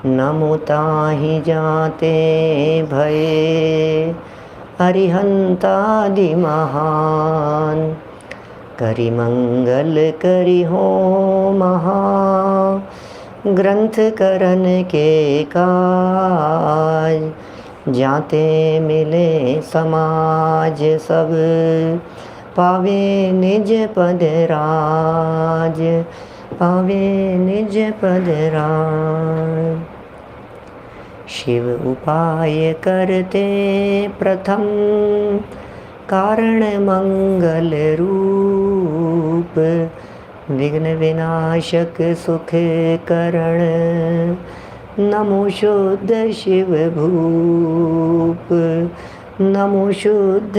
नमुताहि जाते भये अरिहंतादि महान। करि मंगल करि हो महा ग्रंथ करन के काज। जाते मिले समाज सब पावे निज पद राज। पावे निज पद राज। शिव उपाय करते प्रथम कारण मंगल रूप। विघ्न विनाशक सुख करण नमो शुद्ध शिव भूप। नमो शुद्ध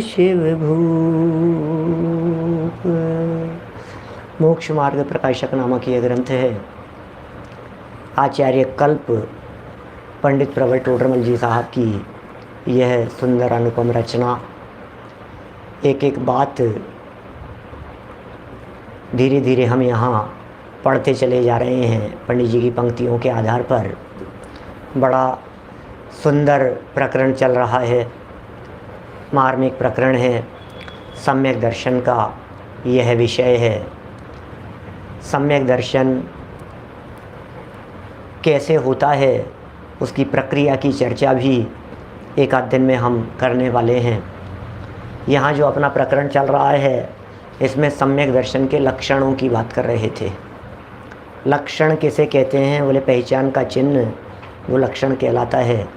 शिव भूप। मोक्ष मार्ग प्रकाशक नामक यह ग्रंथ है। आचार्य कल्प पंडित प्रवर टोडरमल जी साहब की यह सुंदर अनुपम रचना। एक एक बात धीरे धीरे हम यहाँ पढ़ते चले जा रहे हैं पंडित जी की पंक्तियों के आधार पर। बड़ा सुंदर प्रकरण चल रहा है, मार्मिक प्रकरण है। सम्यक दर्शन का यह विषय है। सम्यक दर्शन कैसे होता है उसकी प्रक्रिया की चर्चा भी एक आध दिन में हम करने वाले हैं। यहाँ जो अपना प्रकरण चल रहा है इसमें सम्यक दर्शन के लक्षणों की बात कर रहे थे। लक्षण किसे कहते हैं? बोले पहचान का चिन्ह वो लक्षण कहलाता है।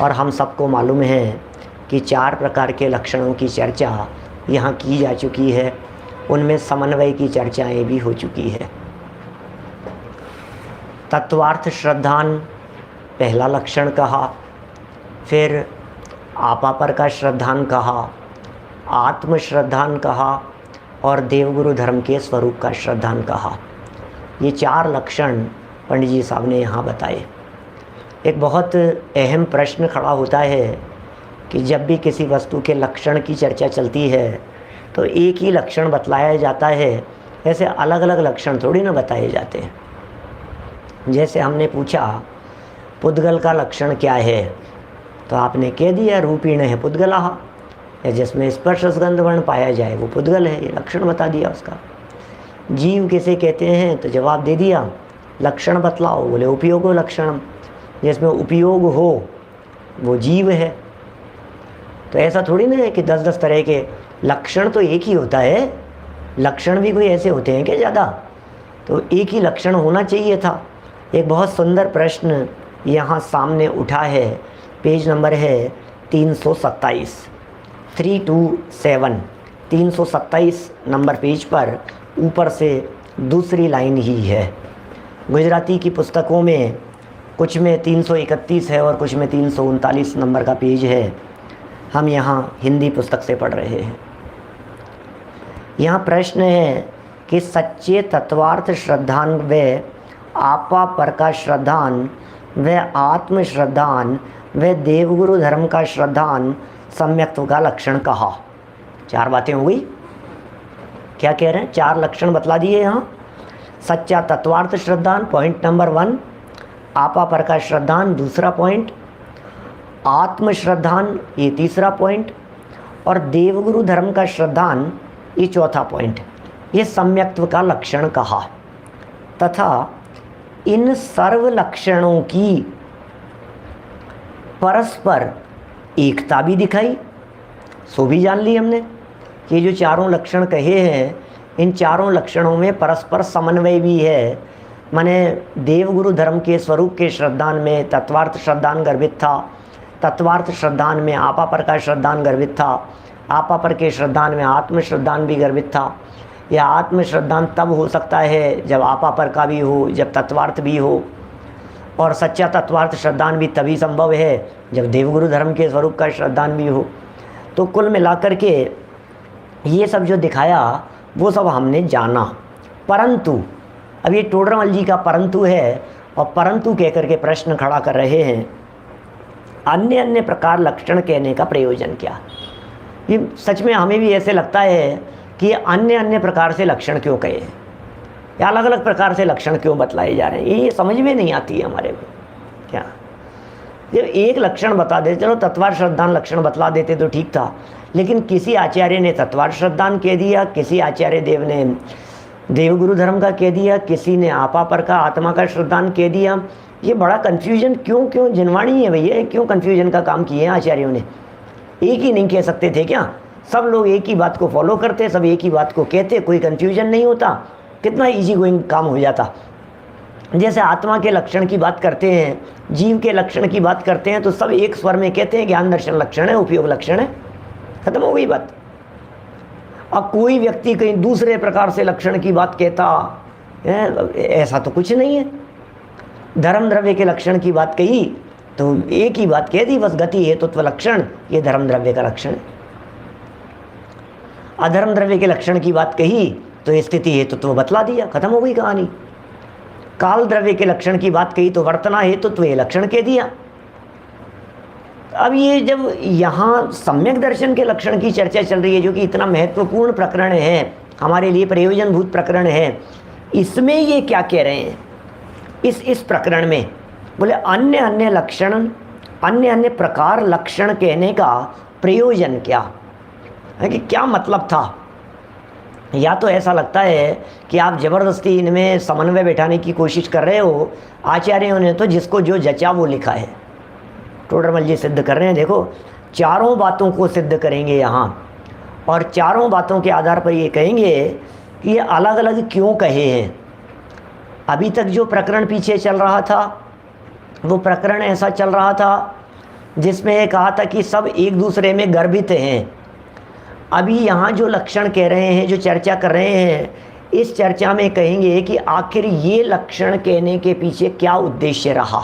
और हम सबको मालूम है कि 4 प्रकार के लक्षणों की चर्चा यहाँ की जा चुकी है। उनमें समन्वय की चर्चाएं भी हो चुकी है। तत्वार्थ श्रद्धान पहला लक्षण कहा, फिर आपापर का श्रद्धान कहा, आत्म श्रद्धान कहा और देवगुरु धर्म के स्वरूप का श्रद्धान कहा। ये 4 लक्षण पंडित जी साहब ने यहाँ बताए। एक बहुत अहम प्रश्न खड़ा होता है कि जब भी किसी वस्तु के लक्षण की चर्चा चलती है तो एक ही लक्षण बतलाया जाता है, ऐसे अलग अलग लक्षण थोड़ी ना बताए जाते हैं। जैसे हमने पूछा पुद्गल का लक्षण क्या है, तो आपने कह दिया रूपीण है पुद्गलः, या जिसमें स्पर्श सुगंध वर्ण पाया जाए वो पुद्गल है, ये लक्षण बता दिया उसका। जीव किसे कहते हैं, तो जवाब दे दिया लक्षण बतलाओ। बोले उपयोगो लक्षण, जिसमें उपयोग हो वो जीव है। तो ऐसा थोड़ी ना है कि 10-10 तरह के लक्षण, तो एक ही होता है। लक्षण भी कोई ऐसे होते हैं क्या ज़्यादा? तो एक ही लक्षण होना चाहिए था। एक बहुत सुंदर प्रश्न यहाँ सामने उठा है। पेज नंबर है 327, 327, 327 नंबर पेज पर ऊपर से दूसरी लाइन ही है। गुजराती की पुस्तकों में कुछ में 331 है और कुछ में 339 नंबर का पेज है। हम यहाँ हिंदी पुस्तक से पढ़ रहे हैं। यहाँ प्रश्न है कि सच्चे तत्वार्थ श्रद्धान व आपा पर का श्रद्धान व आत्म श्रद्धान व देवगुरु धर्म का श्रद्धान सम्यक्त्व का लक्षण कहा। 4 बातें हो गई। क्या कह रहे हैं? 4 लक्षण बतला दिए यहाँ। सच्चा तत्वार्थ श्रद्धान पॉइंट नंबर 1, आपा पर का श्रद्धान दूसरा पॉइंट, आत्म श्रद्धान ये तीसरा पॉइंट और देवगुरु धर्म का श्रद्धान ये चौथा पॉइंट। ये सम्यक्त्व का लक्षण कहा तथा इन सर्व लक्षणों की परस्पर एकता भी दिखाई। सो भी जान ली हमने कि जो 4 लक्षण कहे हैं इन 4 लक्षणों में परस्पर समन्वय भी है। माने देवगुरु धर्म के स्वरूप के श्रद्धान में तत्वार्थ श्रद्धान गर्भित था, तत्वार्थ श्रद्धान में आपापर का श्रद्धान गर्भित था, आपापर के श्रद्धान में आत्म श्रद्धान भी गर्भित था। यह आत्म श्रद्धान तब हो सकता है जब आपापर का भी हो, जब तत्वार्थ भी हो, और सच्चा तत्वार्थ श्रद्धान भी तभी संभव है जब देवगुरु धर्म के स्वरूप का श्रद्धान भी हो। तो कुल मिलाकर के ये सब जो दिखाया वो सब हमने जाना। परंतु अब ये टोडरमल जी का परंतु है और परंतु कह करके प्रश्न खड़ा कर रहे हैं, अन्य अन्य प्रकार लक्षण कहने का प्रयोजन क्या? ये सच में हमें भी ऐसे लगता है कि अन्य अन्य प्रकार से लक्षण क्यों कहे। या अलग अलग प्रकार से लक्षण क्यों बतलाए जा रहे हैं, ये समझ में नहीं आती है हमारे को। क्या जब एक लक्षण बता देते, चलो तत्वार श्रद्धान लक्षण बतला देते तो ठीक था, लेकिन किसी आचार्य ने तत्वार श्रद्धान कह दिया, किसी आचार्य देव ने देवगुरु धर्म का कह दिया, किसी ने आपा पर का आत्मा का श्रद्धान कह दिया। ये बड़ा कन्फ्यूजन क्यों जिनवाणी है भैया, क्यों कन्फ्यूजन का काम किए हैं आचार्यों ने? एक ही नहीं कह सकते थे क्या? सब लोग एक ही बात को फॉलो करते, सब एक ही बात को कहते, कोई कन्फ्यूजन नहीं होता, कितना इजी गोइंग काम हो जाता। जैसे आत्मा के लक्षण की बात करते हैं, जीव के लक्षण की बात करते हैं, तो सब एक स्वर में कहते हैं ज्ञान दर्शन लक्षण है, उपयोग लक्षण है, खत्म हो गई बात। अब कोई व्यक्ति कहीं दूसरे प्रकार से लक्षण की बात कहता है, ऐसा तो कुछ नहीं है। धर्म द्रव्य के लक्षण की बात कही तो एक ही बात कह दी बस, गति हेतुत्व लक्षण, ये धर्म द्रव्य का लक्षण है। अधर्म द्रव्य के लक्षण की बात कही तो स्थिति हेतुत्व बतला दिया, खत्म हो गई कहानी। काल द्रव्य के लक्षण की बात कही तो वर्तना हेतुत्व ये लक्षण कह दिया। अब ये जब यहाँ सम्यक दर्शन के लक्षण की चर्चा चल रही है, जो कि इतना महत्वपूर्ण प्रकरण है, हमारे लिए प्रयोजनभूत प्रकरण है, इसमें ये क्या कह रहे हैं? इस प्रकरण में बोले अन्य अन्य लक्षण, अन्य अन्य प्रकार लक्षण कहने का प्रयोजन क्या है, कि क्या मतलब था? या तो ऐसा लगता है कि आप ज़बरदस्ती इनमें समन्वय बैठाने की कोशिश कर रहे हो। आचार्यों ने तो जिसको जो जचा वो लिखा है, टोडरमल जी सिद्ध कर रहे हैं। देखो, चारों बातों को सिद्ध करेंगे यहाँ, और चारों बातों के आधार पर ये कहेंगे कि ये अलग अलग क्यों कहे हैं। अभी तक जो प्रकरण पीछे चल रहा था, वो प्रकरण ऐसा चल रहा था जिसमें ये कहा था कि सब एक दूसरे में गर्भित हैं। अभी यहाँ जो लक्षण कह रहे हैं, जो चर्चा कर रहे हैं, इस चर्चा में कहेंगे कि आखिर ये लक्षण कहने के पीछे क्या उद्देश्य रहा,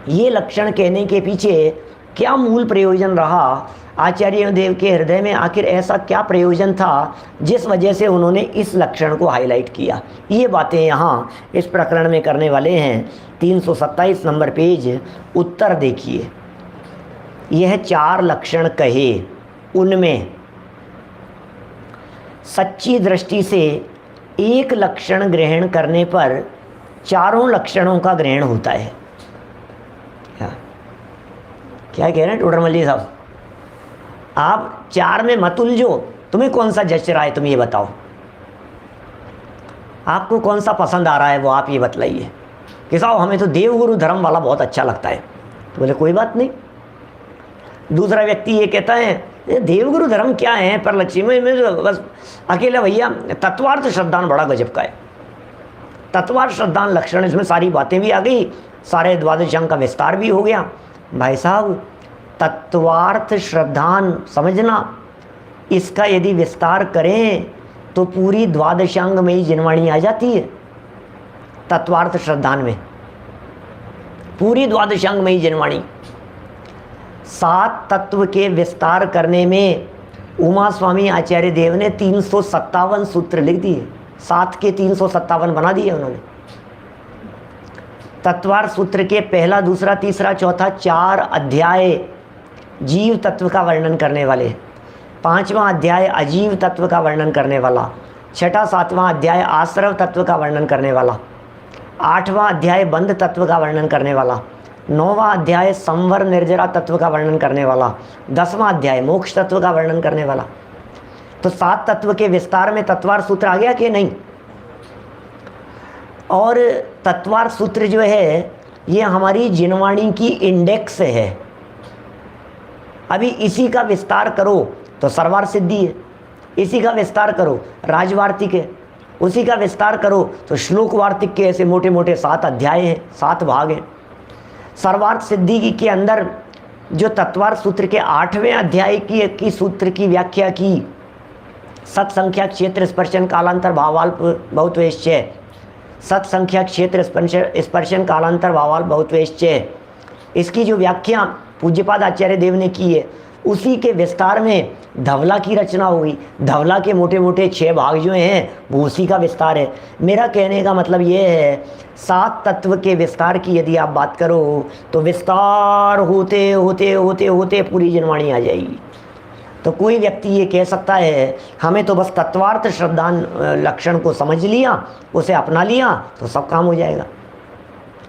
ये लक्षण कहने के पीछे क्या मूल प्रयोजन रहा। आचार्य देव के हृदय में आखिर ऐसा क्या प्रयोजन था जिस वजह से उन्होंने इस लक्षण को हाईलाइट किया। ये बातें यहाँ इस प्रकरण में करने वाले हैं। 327 नंबर पेज, उत्तर देखिए। यह 4 लक्षण कहे, उनमें सच्ची दृष्टि से एक लक्षण ग्रहण करने पर चारों लक्षणों का ग्रहण होता है। क्या कह रहे हैं टोडरमल जी साहब? आप 4 में मत उलझो, तुम्हें कौन सा जच रहा है तुम ये बताओ, आपको कौन सा पसंद आ रहा है वो आप ये बतलाइए कि साहब हमें तो देवगुरु धर्म वाला बहुत अच्छा लगता है। तो बोले कोई बात नहीं। दूसरा व्यक्ति ये कहता है देवगुरु धर्म क्या है, पर लक्ष्मी में बस अकेला भैया तत्वार्थ श्रद्धान बड़ा गजब का है। तत्वार्थ श्रद्धान लक्षण, इसमें सारी बातें भी आ गई, सारे द्वादश अंग का विस्तार भी हो गया। भाई साहब, तत्वार्थ श्रद्धान समझना, इसका यदि विस्तार करें तो पूरी द्वादशांग में ही जिनवाणी आ जाती है। तत्वार्थ श्रद्धान में पूरी द्वादशांग में ही जिनवाणी। 7 तत्व के विस्तार करने में उमा स्वामी आचार्य देव ने 357 सूत्र लिख दिए, 7 के 357 बना दिए उन्होंने। तत्वार सूत्र के पहला, दूसरा, तीसरा, चौथा 4 अध्याय जीव तत्व का वर्णन करने वाले, 5वां अध्याय अजीव तत्व का वर्णन करने वाला, 6ठा 7वां अध्याय आश्रव तत्व का वर्णन करने वाला, 8वां अध्याय बंध तत्व का वर्णन करने वाला, 9वां अध्याय संवर निर्जरा तत्व का वर्णन करने वाला, 10वां अध्याय मोक्ष तत्व का वर्णन करने वाला। तो 7 तत्व के विस्तार में तत्वार सूत्र आ गया कि नहीं? और तत्वार सूत्र जो है ये हमारी जिनवाणी की इंडेक्स है। अभी इसी का विस्तार करो तो सर्वार सिद्धि है, इसी का विस्तार करो राजवार्तिक है, उसी का विस्तार करो तो श्लोक वार्तिक के ऐसे मोटे मोटे 7 अध्याय हैं, 7 भाग हैं। सर्वार्थ सिद्धि के अंदर जो तत्वार सूत्र के 8वें अध्याय की सूत्र की व्याख्या की, सत्संख्या क्षेत्र स्पर्शन कालांतर भावाल्प बहुत्वेश्चय, सत्संख्या क्षेत्र स्पर्शन कालांतर भावाल्प बहुत्वेश्चय, इसकी जो व्याख्या पूज्यपाद आचार्य देव ने की है, उसी के विस्तार में धवला की रचना हुई। धवला के मोटे मोटे 6 भाग जो हैं वो उसी का विस्तार है। मेरा कहने का मतलब ये है 7 तत्व के विस्तार की यदि आप बात करो तो विस्तार होते होते होते होते पूरी जिनवाणी आ जाएगी। तो कोई व्यक्ति ये कह सकता है हमें तो बस तत्वार्थ श्रद्धान लक्षण को समझ लिया, उसे अपना लिया तो सब काम हो जाएगा।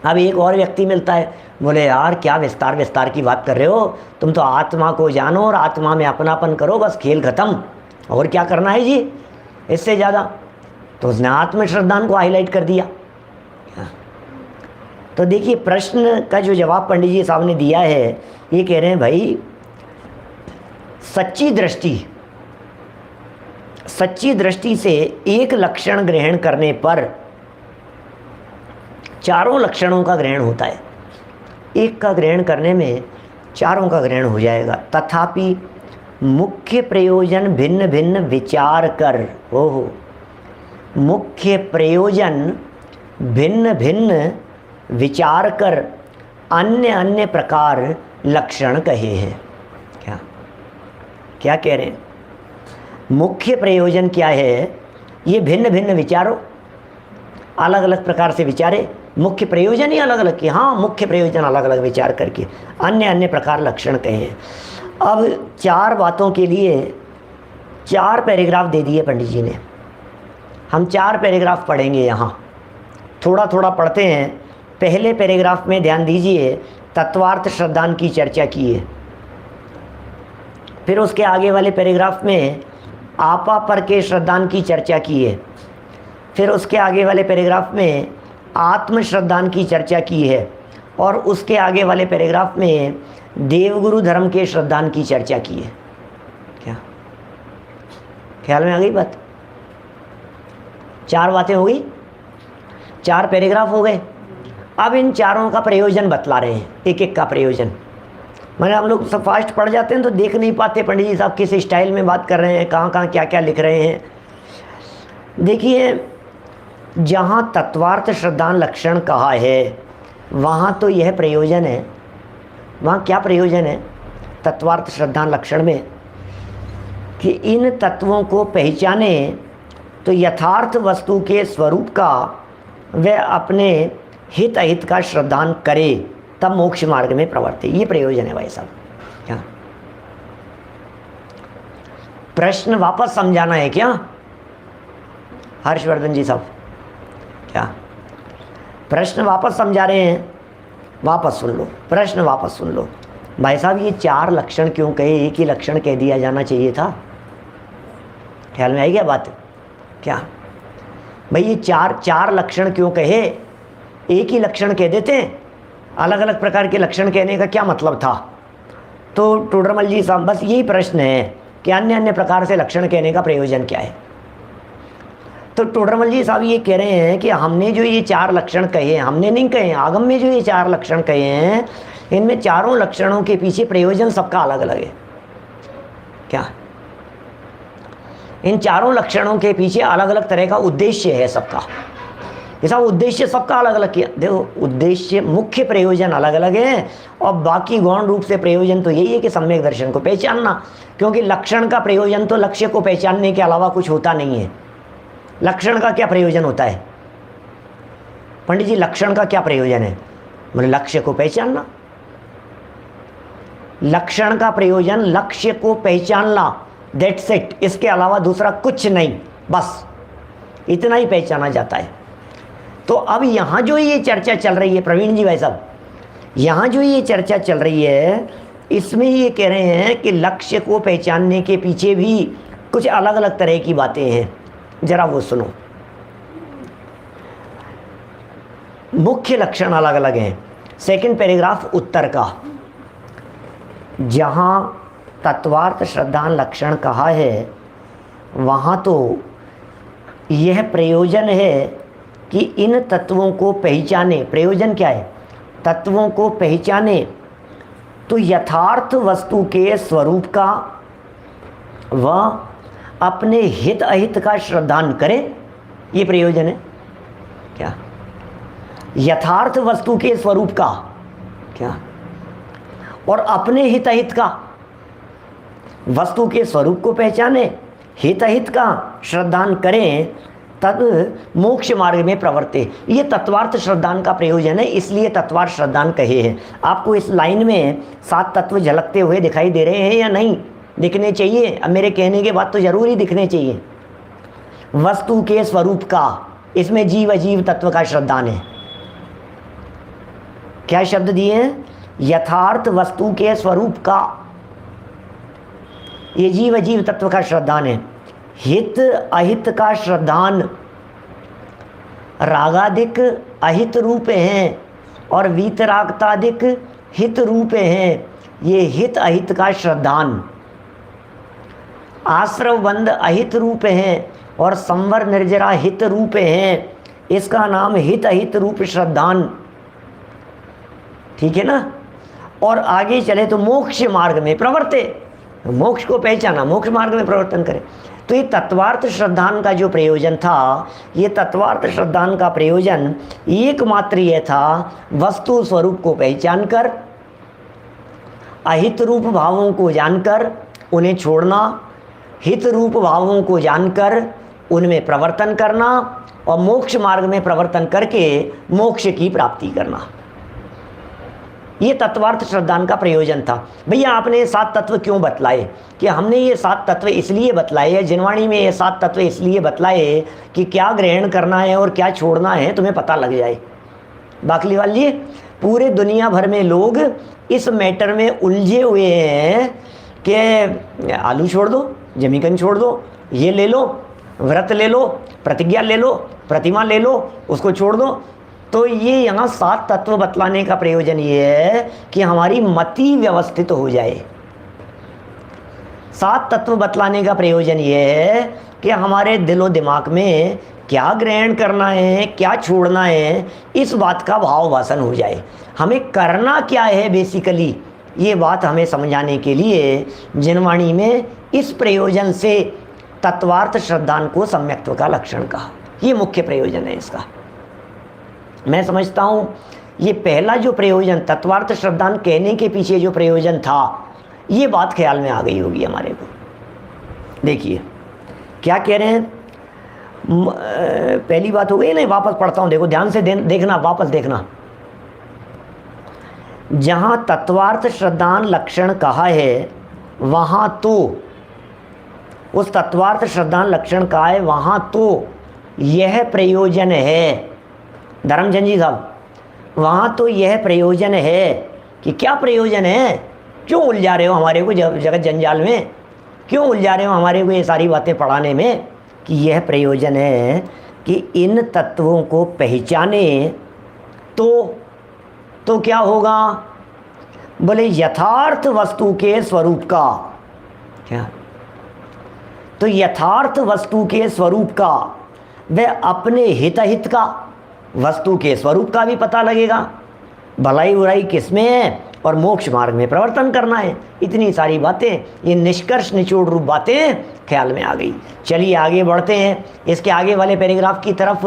अब एक और व्यक्ति मिलता है, बोले यार क्या विस्तार की बात कर रहे हो, तुम तो आत्मा को जानो और आत्मा में अपनापन करो, बस खेल खत्म, और क्या करना है जी इससे ज़्यादा। तो उसने आत्म श्रद्धान को हाईलाइट कर दिया। तो देखिए प्रश्न का जो जवाब पंडित जी साहब ने दिया है, ये कह रहे हैं भाई सच्ची दृष्टि से एक लक्षण ग्रहण करने पर चारों लक्षणों का ग्रहण होता है। एक का ग्रहण करने में चारों का ग्रहण हो जाएगा। तथापि मुख्य प्रयोजन भिन्न भिन्न विचार कर, मुख्य प्रयोजन भिन्न भिन्न विचार कर अन्य अन्य प्रकार लक्षण कहे हैं। क्या कह रहे हैं? मुख्य प्रयोजन क्या है? ये भिन्न भिन्न विचारों, अलग अलग प्रकार से विचारे, मुख्य प्रयोजन ही अलग अलग के, हाँ मुख्य प्रयोजन अलग अलग विचार करके अन्य अन्य प्रकार लक्षण कहे हैं। अब 4 बातों के लिए 4 पैराग्राफ दे दिए पंडित जी ने। हम 4 पैराग्राफ पढ़ेंगे, यहाँ थोड़ा थोड़ा पढ़ते हैं। पहले पैराग्राफ में ध्यान दीजिए, तत्वार्थ श्रद्धान की चर्चा की है। फिर उसके आगे वाले पैराग्राफ में आपा पर के श्रद्धान की चर्चा की है। फिर उसके आगे वाले पैराग्राफ में आत्म श्रद्धान की चर्चा की है। और उसके आगे वाले पैराग्राफ में देवगुरु धर्म के श्रद्धान की चर्चा की है। क्या ख्याल में आ गई बात? 4 बातें हो गई, 4 पैराग्राफ हो गए। अब इन चारों का प्रयोजन बतला रहे हैं, एक एक का प्रयोजन। मैंने हम लोग सब फास्ट पढ़ जाते हैं तो देख नहीं पाते पंडित जी साहब किस स्टाइल में बात कर रहे हैं, कहाँ कहाँ क्या क्या लिख रहे हैं। देखिए जहाँ तत्वार्थ श्रद्धान लक्षण कहा है वहाँ तो यह प्रयोजन है। वहाँ क्या प्रयोजन है तत्वार्थ श्रद्धान लक्षण में? कि इन तत्वों को पहचाने तो यथार्थ वस्तु के स्वरूप का व अपने हित अहित का श्रद्धान करे, तब मोक्ष मार्ग में प्रवर्ते। ये प्रयोजन है भाई साहब। क्या प्रश्न वापस समझाना है क्या हर्षवर्धन जी साहब? क्या प्रश्न वापस समझा रहे हैं? वापस सुन लो, प्रश्न वापस सुन लो। भाई साहब ये 4 लक्षण क्यों कहे? एक ही लक्षण कह दिया जाना चाहिए था। ख्याल में आई क्या बात? क्या भाई ये 4 लक्षण क्यों कहे? एक ही लक्षण कह देते हैं। अलग अलग प्रकार के लक्षण कहने का क्या मतलब था? तो टोडरमल जी साहब बस यही प्रश्न है कि अन्य अन्य प्रकार से लक्षण कहने का प्रयोजन क्या है। तो टोडरमल जी साहब ये कह रहे हैं कि हमने जो ये 4 लक्षण कहे, हमने नहीं कहे, आगम में जो ये 4 लक्षण कहे हैं, इनमें चारों लक्षणों के पीछे प्रयोजन सबका अलग अलग है। क्या इन चारों लक्षणों के पीछे अलग अलग तरह का उद्देश्य है सबका। ये सब उद्देश्य सबका अलग अलग किया। देखो उद्देश्य, मुख्य प्रयोजन अलग अलग है और बाकी गौण रूप से प्रयोजन तो यही है कि सम्यक दर्शन को पहचानना। क्योंकि लक्षण का प्रयोजन तो लक्ष्य को पहचानने के अलावा कुछ होता नहीं है। लक्षण का क्या प्रयोजन होता है पंडित जी? लक्षण का क्या प्रयोजन है? मतलब लक्ष्य को पहचानना। लक्षण का प्रयोजन लक्ष्य को पहचानना, दैट्स इट। इसके अलावा दूसरा कुछ नहीं, बस इतना ही पहचाना जाता है। तो अब यहाँ जो ये चर्चा चल रही है प्रवीण जी भाई साहब, यहाँ जो ये चर्चा चल रही है इसमें ये कह रहे हैं कि लक्ष्य को पहचानने के पीछे भी कुछ अलग अलग तरह की बातें हैं। जरा वो सुनो। मुख्य लक्षण अलग अलग हैं। सेकंड पैराग्राफ उत्तर का, जहाँ तत्वार्थ श्रद्धान लक्षण कहा है वहाँ तो यह प्रयोजन है कि इन तत्वों को पहचाने। प्रयोजन क्या है? तत्वों को पहचाने तो यथार्थ वस्तु के स्वरूप का व अपने हित अहित का श्रद्धान करें, ये प्रयोजन है। क्या यथार्थ वस्तु के स्वरूप का, क्या और अपने हित अहित का, वस्तु के स्वरूप को पहचाने, हित अहित का श्रद्धान करें, तब मोक्ष मार्ग में प्रवर्ते। ये तत्वार्थ श्रद्धान का प्रयोजन है, इसलिए तत्वार्थ श्रद्धान कहे हैं। आपको इस लाइन में 7 तत्व झलकते हुए दिखाई दे रहे हैं या नहीं? दिखने चाहिए। अब मेरे कहने के बाद तो जरूरी दिखने चाहिए। वस्तु के स्वरूप का, इसमें जीव अजीव तत्व का श्रद्धान है। क्या शब्द दिए हैं? यथार्थ वस्तु के स्वरूप का, ये जीव अजीव तत्व का श्रद्धान है। हित अहित का श्रद्धान रागाधिक अहित रूप हैं और वीतरागताधिक हित रूप हैं। ये हित अहित का श्रद्धान आश्रव बंद अहित रूप हैं और संवर निर्जरा हित रूप हैं। इसका नाम हित अहित रूप श्रद्धान। ठीक है ना। और आगे चले तो मोक्ष मार्ग में प्रवर्ते, मोक्ष को पहचाना, मोक्ष मार्ग में प्रवर्तन करें। तो ये तत्वार्थ श्रद्धान का जो प्रयोजन था, ये तत्वार्थ श्रद्धान का प्रयोजन एकमात्र ये था, वस्तु स्वरूप को पहचान कर, अहित रूप भावों को जानकर उन्हें छोड़ना, हित रूप भावों को जानकर उनमें प्रवर्तन करना और मोक्ष मार्ग में प्रवर्तन करके मोक्ष की प्राप्ति करना। ये तत्वार्थ श्रद्धान का प्रयोजन था। भैया आपने ये 7 तत्व क्यों बतलाए? कि हमने ये 7 तत्व इसलिए बतलाए है, जिनवाणी में ये 7 तत्व इसलिए बतलाए कि क्या ग्रहण करना है और क्या छोड़ना है तुम्हें पता लग जाए। बाकली वाली पूरे दुनिया भर में लोग इस मैटर में उलझे हुए हैं कि आलू छोड़ दो, जमीकन छोड़ दो, ये ले लो, व्रत ले लो, प्रतिज्ञा ले लो, प्रतिमा ले लो, उसको छोड़ दो। तो ये यहाँ 7 तत्व बतलाने का प्रयोजन ये है कि हमारी मति व्यवस्थित हो जाए। 7 तत्व बतलाने का प्रयोजन ये है कि हमारे दिलो दिमाग में क्या ग्रहण करना है, क्या छोड़ना है, इस बात का भाव वासन हो जाए। हमें करना क्या है बेसिकली, ये बात हमें समझाने के लिए जिनवाणी में इस प्रयोजन से तत्वार्थ श्रद्धान को सम्यक्त्व का लक्षण कहा। ये मुख्य प्रयोजन है इसका। मैं समझता हूँ ये पहला जो प्रयोजन तत्वार्थ श्रद्धान कहने के पीछे जो प्रयोजन था, ये बात ख्याल में आ गई होगी हमारे को। देखिए क्या कह रहे हैं। पहली बात हो गई ना, वापस पढ़ता हूँ, देखो ध्यान से देखना, वापस देखना। जहाँ तत्वार्थ श्रद्धान लक्षण कहा है वहाँ तो, उस तत्वार्थ श्रद्धान लक्षण कहा है वहाँ तो यह प्रयोजन है। धर्मचंद जी साहब, वहाँ तो यह प्रयोजन है कि क्या प्रयोजन है? क्यों उलझा रहे हो हमारे को जगत जंजाल में, क्यों उलझा रहे हो हमारे को ये सारी बातें पढ़ाने में? कि यह प्रयोजन है कि इन तत्वों को पहचाने तो क्या होगा? बोले यथार्थ वस्तु के स्वरूप का। क्या? तो यथार्थ वस्तु के स्वरूप का, वह अपने हित का वस्तु के स्वरूप का भी पता लगेगा, भलाई बुराई किसमें है और मोक्ष मार्ग में प्रवर्तन करना है। इतनी सारी बातें, ये निष्कर्ष निचोड़ रूप बातें ख्याल में आ गई। चलिए आगे बढ़ते हैं इसके आगे वाले पैराग्राफ की तरफ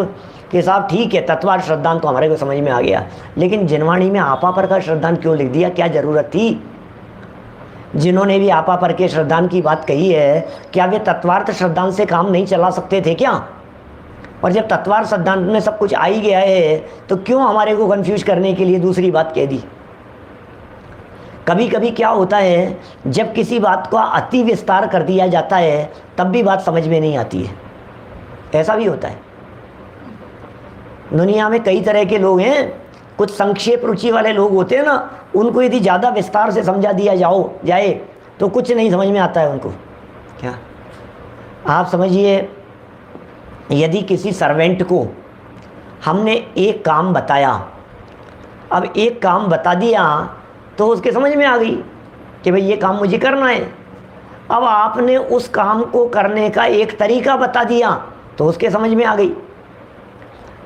कि साहब ठीक है तत्वार्थ श्रद्धान तो हमारे को समझ में आ गया, लेकिन जिनवाणी में आपा पर का श्रद्धान क्यों लिख दिया? क्या ज़रूरत थी? जिन्होंने भी आपा पर के श्रद्धान की बात कही है, क्या वे तत्वार्थ श्रद्धान से काम नहीं चला सकते थे क्या? और जब तत्वार्थ श्रद्धान में सब कुछ आ ही गया है तो क्यों हमारे को कंफ्यूज करने के लिए दूसरी बात कह दी? कभी कभी क्या होता है, जब किसी बात को अति विस्तार कर दिया जाता है तब भी बात समझ में नहीं आती है। ऐसा भी होता है। दुनिया में कई तरह के लोग हैं, कुछ संक्षेप रुचि वाले लोग होते हैं ना, उनको यदि ज़्यादा विस्तार से समझा दिया जाए तो कुछ नहीं समझ में आता है उनको। क्या आप समझिए, यदि किसी सर्वेंट को हमने एक काम बताया, अब एक काम बता दिया तो उसके समझ में आ गई कि भाई ये काम मुझे करना है। अब आपने उस काम को करने का एक तरीका बता दिया तो उसके समझ में आ गई।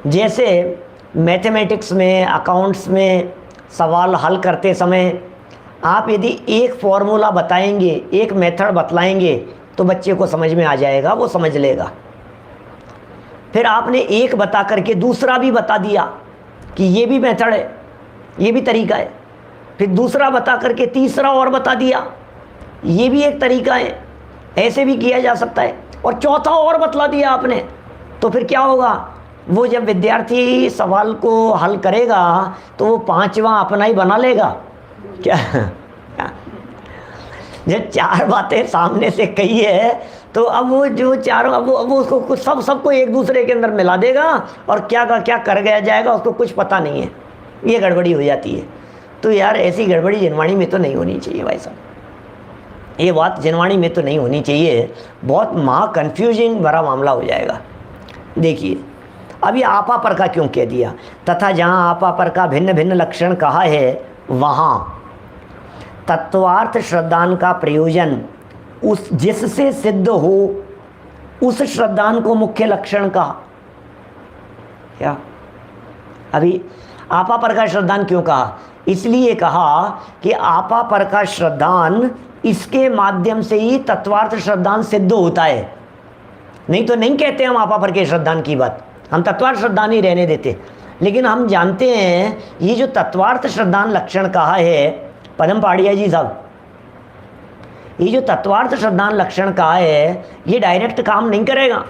जैसे मैथमेटिक्स में, अकाउंट्स में सवाल हल करते समय आप यदि एक फॉर्मूला बताएंगे, एक मेथड बतलाएंगे तो बच्चे को समझ में आ जाएगा, वो समझ लेगा। फिर आपने एक बता करके दूसरा भी बता दिया कि ये भी मेथड है, ये भी तरीका है। फिर दूसरा बता करके तीसरा और बता दिया, ये भी एक तरीका है, ऐसे भी किया जा सकता है। और चौथा और बतला दिया आपने, तो फिर क्या होगा? वो जब विद्यार्थी सवाल को हल करेगा तो वो 5वां अपना ही बना लेगा। क्या? जब चार बातें सामने से कही है तो अब वो जो चारों अब वो उसको कुछ सबको एक दूसरे के अंदर मिला देगा और क्या का क्या कर गया जाएगा उसको कुछ पता नहीं है, ये गड़बड़ी हो जाती है। तो यार ऐसी गड़बड़ी जिनवाणी में तो नहीं होनी चाहिए भाई साहब, ये बात जिनवाणी में तो नहीं होनी चाहिए, बहुत महा कन्फ्यूजिंग भरा मामला हो जाएगा। देखिए अभी आपा पर का क्यों कह दिया, तथा जहाँ आपा पर का भिन्न भिन्न लक्षण कहा है वहाँ तत्वार्थ श्रद्धान का प्रयोजन उस जिससे सिद्ध हो उस श्रद्धान को मुख्य लक्षण कहा। क्या अभी आपा पर का श्रद्धान क्यों कहा, इसलिए कहा कि आपा पर का श्रद्धान इसके माध्यम से ही तत्वार्थ श्रद्धान सिद्ध होता है। नहीं तो नहीं कहते हम आपा पर के श्रद्धान की बात, हम तत्वार्थ श्रद्धान ही रहने देते। लेकिन हम जानते हैं ये जो तत्वार्थ श्रद्धान लक्षण कहा है पदम पाड़िया जी साहब, ये जो तत्वार्थ श्रद्धान लक्षण कहा है ये डायरेक्ट काम नहीं करेगा।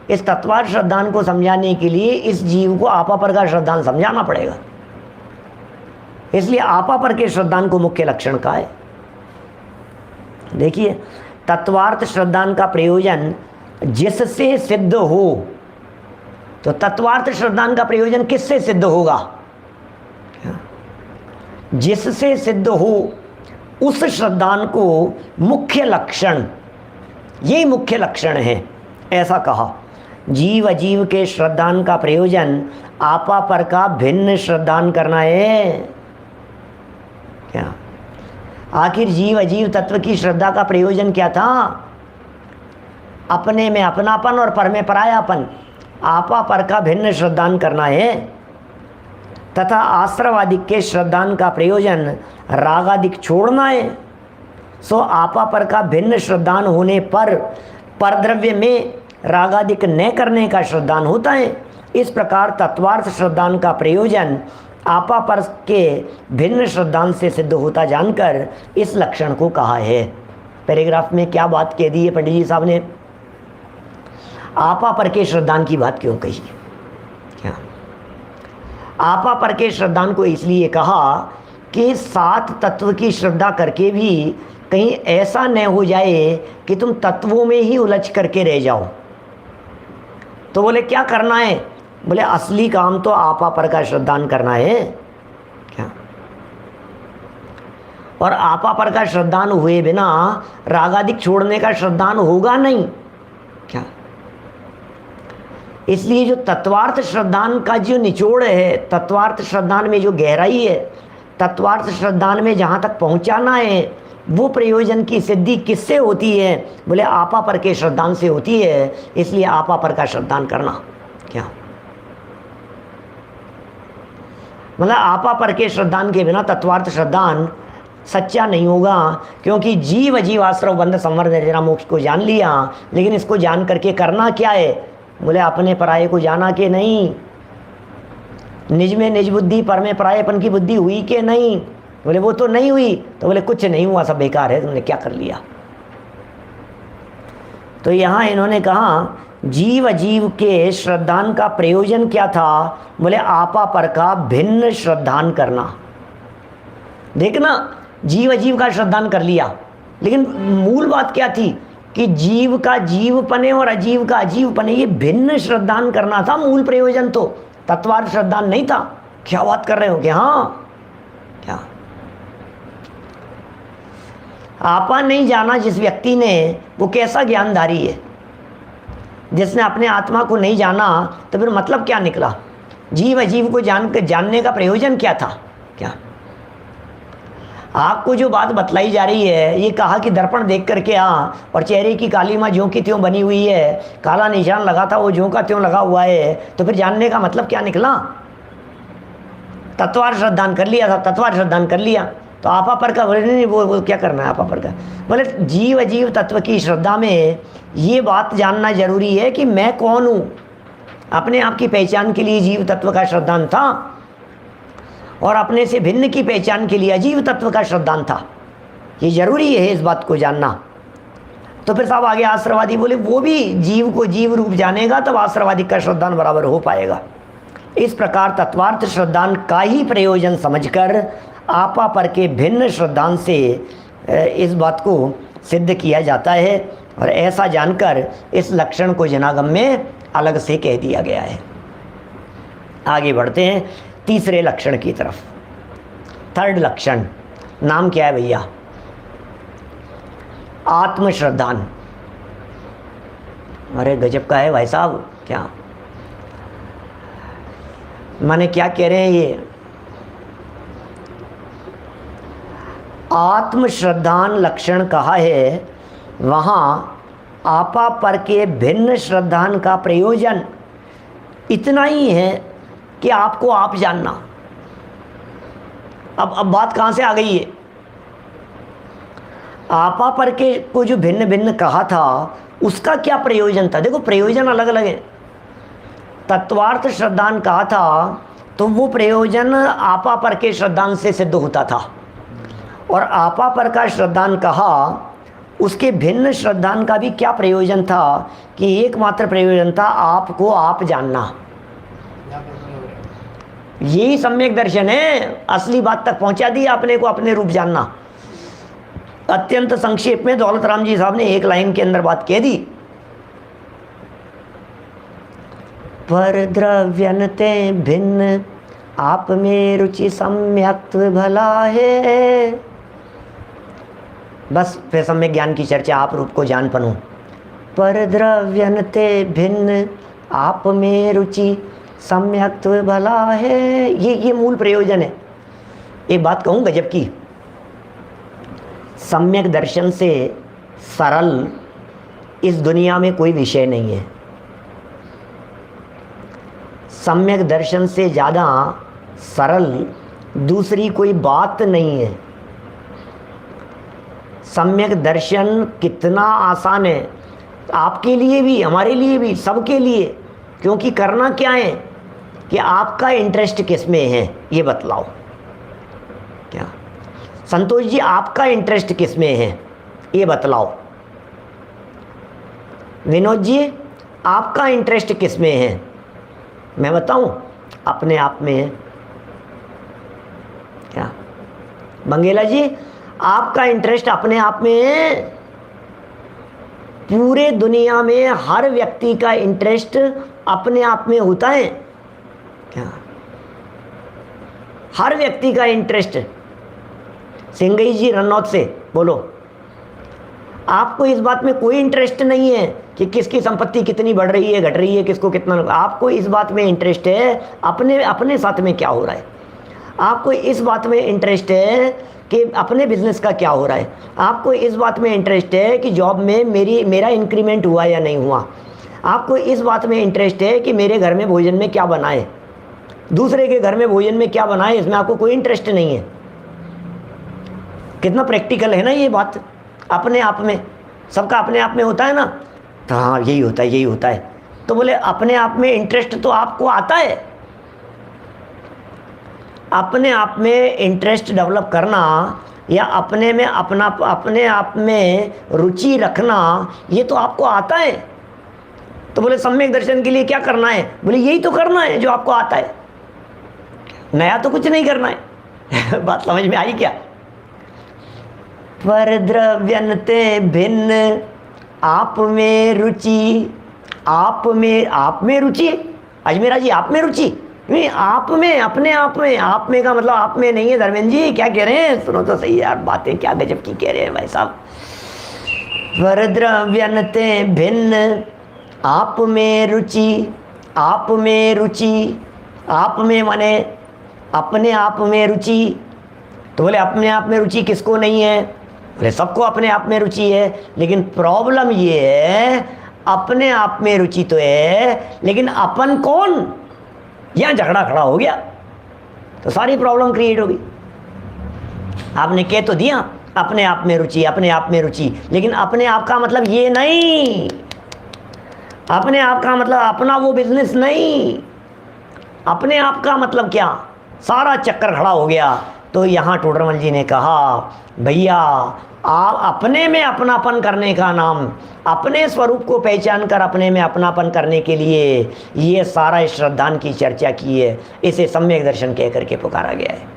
इस तत्वार्थ श्रद्धान को समझाने के लिए इस जीव को आपा पर का श्रद्धान समझाना पड़ेगा, इसलिए आपा पर के श्रद्धान को मुख्य लक्षण कहा है। देखिए तत्वार्थ श्रद्धान का प्रयोजन जिससे सिद्ध हो, तो तत्वार्थ श्रद्धान का प्रयोजन किससे सिद्ध होगा, जिससे सिद्ध हो उस श्रद्धान को मुख्य लक्षण, यही मुख्य लक्षण है ऐसा कहा। जीव अजीव के श्रद्धान का प्रयोजन आपा पर का भिन्न श्रद्धान करना है। क्या आखिर जीव अजीव तत्व की श्रद्धा का प्रयोजन क्या था, अपने में अपनापन और पर में परायापन, आपा पर का भिन्न श्रद्धान करना है। तथा आश्रवादिक के श्रद्धान का प्रयोजन रागादिक छोड़ना है। सो आपा पर का भिन्न श्रद्धान होने पर परद्रव्य में रागादिक न करने का श्रद्धान होता है। इस प्रकार तत्वार्थ श्रद्धान का प्रयोजन आपा पर के भिन्न श्रद्धान से सिद्ध होता जानकर इस लक्षण को कहा है। पैराग्राफ में क्या बात कह दी है पंडित जी साहब ने, आपा पर के श्रद्धान की बात क्यों कही, क्या आपा पर के श्रद्धान को इसलिए कहा कि सात तत्व की श्रद्धा करके भी कहीं ऐसा न हो जाए कि तुम तत्वों में ही उलझ करके रह जाओ। तो बोले क्या करना है, बोले असली काम तो आपा पर का श्रद्धान करना है। क्या और आपा पर का श्रद्धान हुए बिना रागादिक छोड़ने का श्रद्धान होगा नहीं। क्या इसलिए जो तत्वार्थ श्रद्धान का जो निचोड़ है, तत्वार्थ श्रद्धान में जो गहराई है, तत्वार्थ श्रद्धान में जहाँ तक पहुँचाना है, वो प्रयोजन की सिद्धि किससे होती है, बोले आपा पर के श्रद्धान से होती है। इसलिए आपा पर का श्रद्धान करना। क्या मतलब आपा पर के श्रद्धान के बिना तत्वार्थ श्रद्धान सच्चा नहीं होगा, क्योंकि जीव अजीव आश्रव बंध संवर्ध जरा मोक्ष को जान लिया, लेकिन इसको जान करके करना क्या है, बोले अपने पराये को जाना कि नहीं, निज में निज बुद्धि पर में परायेपन की बुद्धि हुई कि नहीं, बोले वो तो नहीं हुई, तो बोले कुछ नहीं हुआ, सब बेकार है, तुमने क्या कर लिया। तो यहाँ इन्होंने कहा जीव अजीव के श्रद्धान का प्रयोजन क्या था, बोले आपा पर का भिन्न श्रद्धान करना। देखना जीव अजीव का श्रद्धान कर लिया, लेकिन मूल बात क्या थी कि जीव का जीव पने और अजीव का अजीव पने, ये भिन्न श्रद्धान करना था मूल प्रयोजन, तो तत्वार्थ श्रद्धान नहीं था। क्या बात कर रहे हो कि हाँ, क्या आपा नहीं जाना जिस व्यक्ति ने, वो कैसा ज्ञानधारी है। जिसने अपने आत्मा को नहीं जाना तो फिर मतलब क्या निकला, जीव अजीव को जानने का प्रयोजन क्या था। क्या आपको जो बात बतलाई जा रही है, ये कहा कि दर्पण देख करके आ और चेहरे की काली माँ ज्यों की त्यों बनी हुई है, काला निशान लगा था वो ज्यों का त्यों लगा हुआ है, तो फिर जानने का मतलब क्या निकला, तत्वार्थ श्रद्धान कर लिया था, तत्वार्थ श्रद्धान कर लिया, तो आपा पर का बोले नहीं, वो क्या करना है आपा पर का, बोले जीव अजीव तत्व की श्रद्धा में ये बात जानना जरूरी है कि मैं कौन हूँ। अपने आप की पहचान के लिए जीव तत्व का श्रद्धान था और अपने से भिन्न की पहचान के लिए अजीव तत्व का श्रद्धान था। ये जरूरी है इस बात को जानना। तो फिर साहब आगे आश्रवादी बोले वो भी जीव को जीव रूप जानेगा तब आश्रवादी का श्रद्धान बराबर हो पाएगा। इस प्रकार तत्वार्थ श्रद्धान का ही प्रयोजन समझकर आपा पर के भिन्न श्रद्धान से इस बात को सिद्ध किया जाता है, और ऐसा जानकर इस लक्षण को जनागम में अलग से कह दिया गया है। आगे बढ़ते हैं तीसरे लक्षण की तरफ। थर्ड लक्षण, नाम क्या है भैया? आत्मश्रद्धान। अरे गजब का है भाई साहब, क्या माने क्या कह रहे हैं ये? आत्मश्रद्धान लक्षण कहा है, वहाँ आपा पर के भिन्न श्रद्धान का प्रयोजन इतना ही है कि आपको आप जानना। अब बात कहाँ से आ गई है? आपा पर के को जो भिन्न भिन्न कहा था उसका क्या प्रयोजन था? देखो प्रयोजन अलग अलग है। तत्वार्थ श्रद्धान कहा था तो वो प्रयोजन आपा पर के श्रद्धान से सिद्ध होता था, और आपा पर का श्रद्धान कहा उसके भिन्न श्रद्धान का भी क्या प्रयोजन था कि एकमात्र प्रयोजन था आपको आप जानना। यही सम्यक दर्शन है, असली बात तक पहुंचा दी अपने को, अपने रूप जानना। अत्यंत संक्षेप में दौलत राम जी साहब ने एक लाइन के अंदर बात कह दी, पर द्रव्यनते भिन्न आप में रुचि सम्यक्त्व भला है। बस फिर सम्यक ज्ञान की चर्चा, आप रूप को जान पनो। पर द्रव्यनते भिन्न आप में रुचि सम्यक्त्व भला है, ये मूल प्रयोजन है। एक बात कहूँ गजब की, सम्यक दर्शन से सरल इस दुनिया में कोई विषय नहीं है। सम्यक दर्शन से ज़्यादा सरल दूसरी कोई बात नहीं है। सम्यक दर्शन कितना आसान है आपके लिए भी, हमारे लिए भी, सबके लिए। क्योंकि करना क्या है कि आपका इंटरेस्ट किस में है ये बतलाओ। क्या संतोष जी, आपका इंटरेस्ट किस में है ये बतलाओ। विनोद जी, आपका इंटरेस्ट किस में है? मैं बताऊं, अपने आप में है। क्या मंगेला जी, आपका इंटरेस्ट अपने आप में है। पूरे दुनिया में हर व्यक्ति का इंटरेस्ट अपने आप में होता है। क्या हर व्यक्ति का इंटरेस्ट? सिंगई जी रनौत से बोलो, आपको इस बात में कोई इंटरेस्ट नहीं है कि किसकी संपत्ति कितनी बढ़ रही है, घट रही है, किसको कितना। आपको इस बात में इंटरेस्ट है अपने साथ में क्या हो रहा है। आपको इस बात में इंटरेस्ट है कि अपने बिजनेस का क्या हो रहा है। आपको इस बात में इंटरेस्ट है कि जॉब में मेरा इंक्रीमेंट हुआ या नहीं हुआ। आपको इस बात में इंटरेस्ट है कि मेरे घर में भोजन में क्या बना है, दूसरे के घर में भोजन में क्या बना है, इसमें आपको कोई इंटरेस्ट नहीं है। कितना प्रैक्टिकल है ना ये बात। अपने आप में, सबका अपने आप में होता है ना। तो हाँ, यही होता है, यही होता है। तो बोले अपने आप में इंटरेस्ट तो आपको आता है। अपने आप में इंटरेस्ट डेवलप करना या अपने आप में रुचि रखना, ये तो आपको आता है। तो बोले सम्यक दर्शन के लिए क्या करना है? बोले यही तो करना है जो आपको आता है, नया तो कुछ नहीं करना है। बात समझ में आई क्या? पर द्रव्यनते भिन्न आप में रुचि, आप में रुचि। अजमेरा जी, आप में रुचि नहीं, आप में, अपने आप में। आप में का मतलब आप में नहीं है। धर्मेंद्र जी क्या कह रहे हैं? सुनो तो सही यार, बातें क्या गजब की कह रहे हैं भाई साहब। पर द्रव्यनते भिन्न आप में रुचि, आप में रुचि, आप में माने अपने आप में रुचि। तो बोले अपने आप में रुचि किसको नहीं है? बोले सबको अपने आप में रुचि है, लेकिन प्रॉब्लम ये है अपने आप में रुचि तो है, लेकिन अपन कौन, यहां झगड़ा खड़ा हो गया तो सारी प्रॉब्लम क्रिएट होगी। आपने कह तो दिया अपने आप में रुचि, अपने आप में रुचि, लेकिन अपने आप का मतलब ये नहीं। अपने आप का मतलब अपना वो बिजनेस नहीं। अपने आप का मतलब क्या? सारा चक्कर खड़ा हो गया। तो यहाँ टोडरमल जी ने कहा, भैया आप अपने में अपनापन करने का नाम, अपने स्वरूप को पहचान कर अपने में अपनापन करने के लिए ये सारा श्रद्धान की चर्चा की है। इसे सम्यक दर्शन कह करके पुकारा गया है।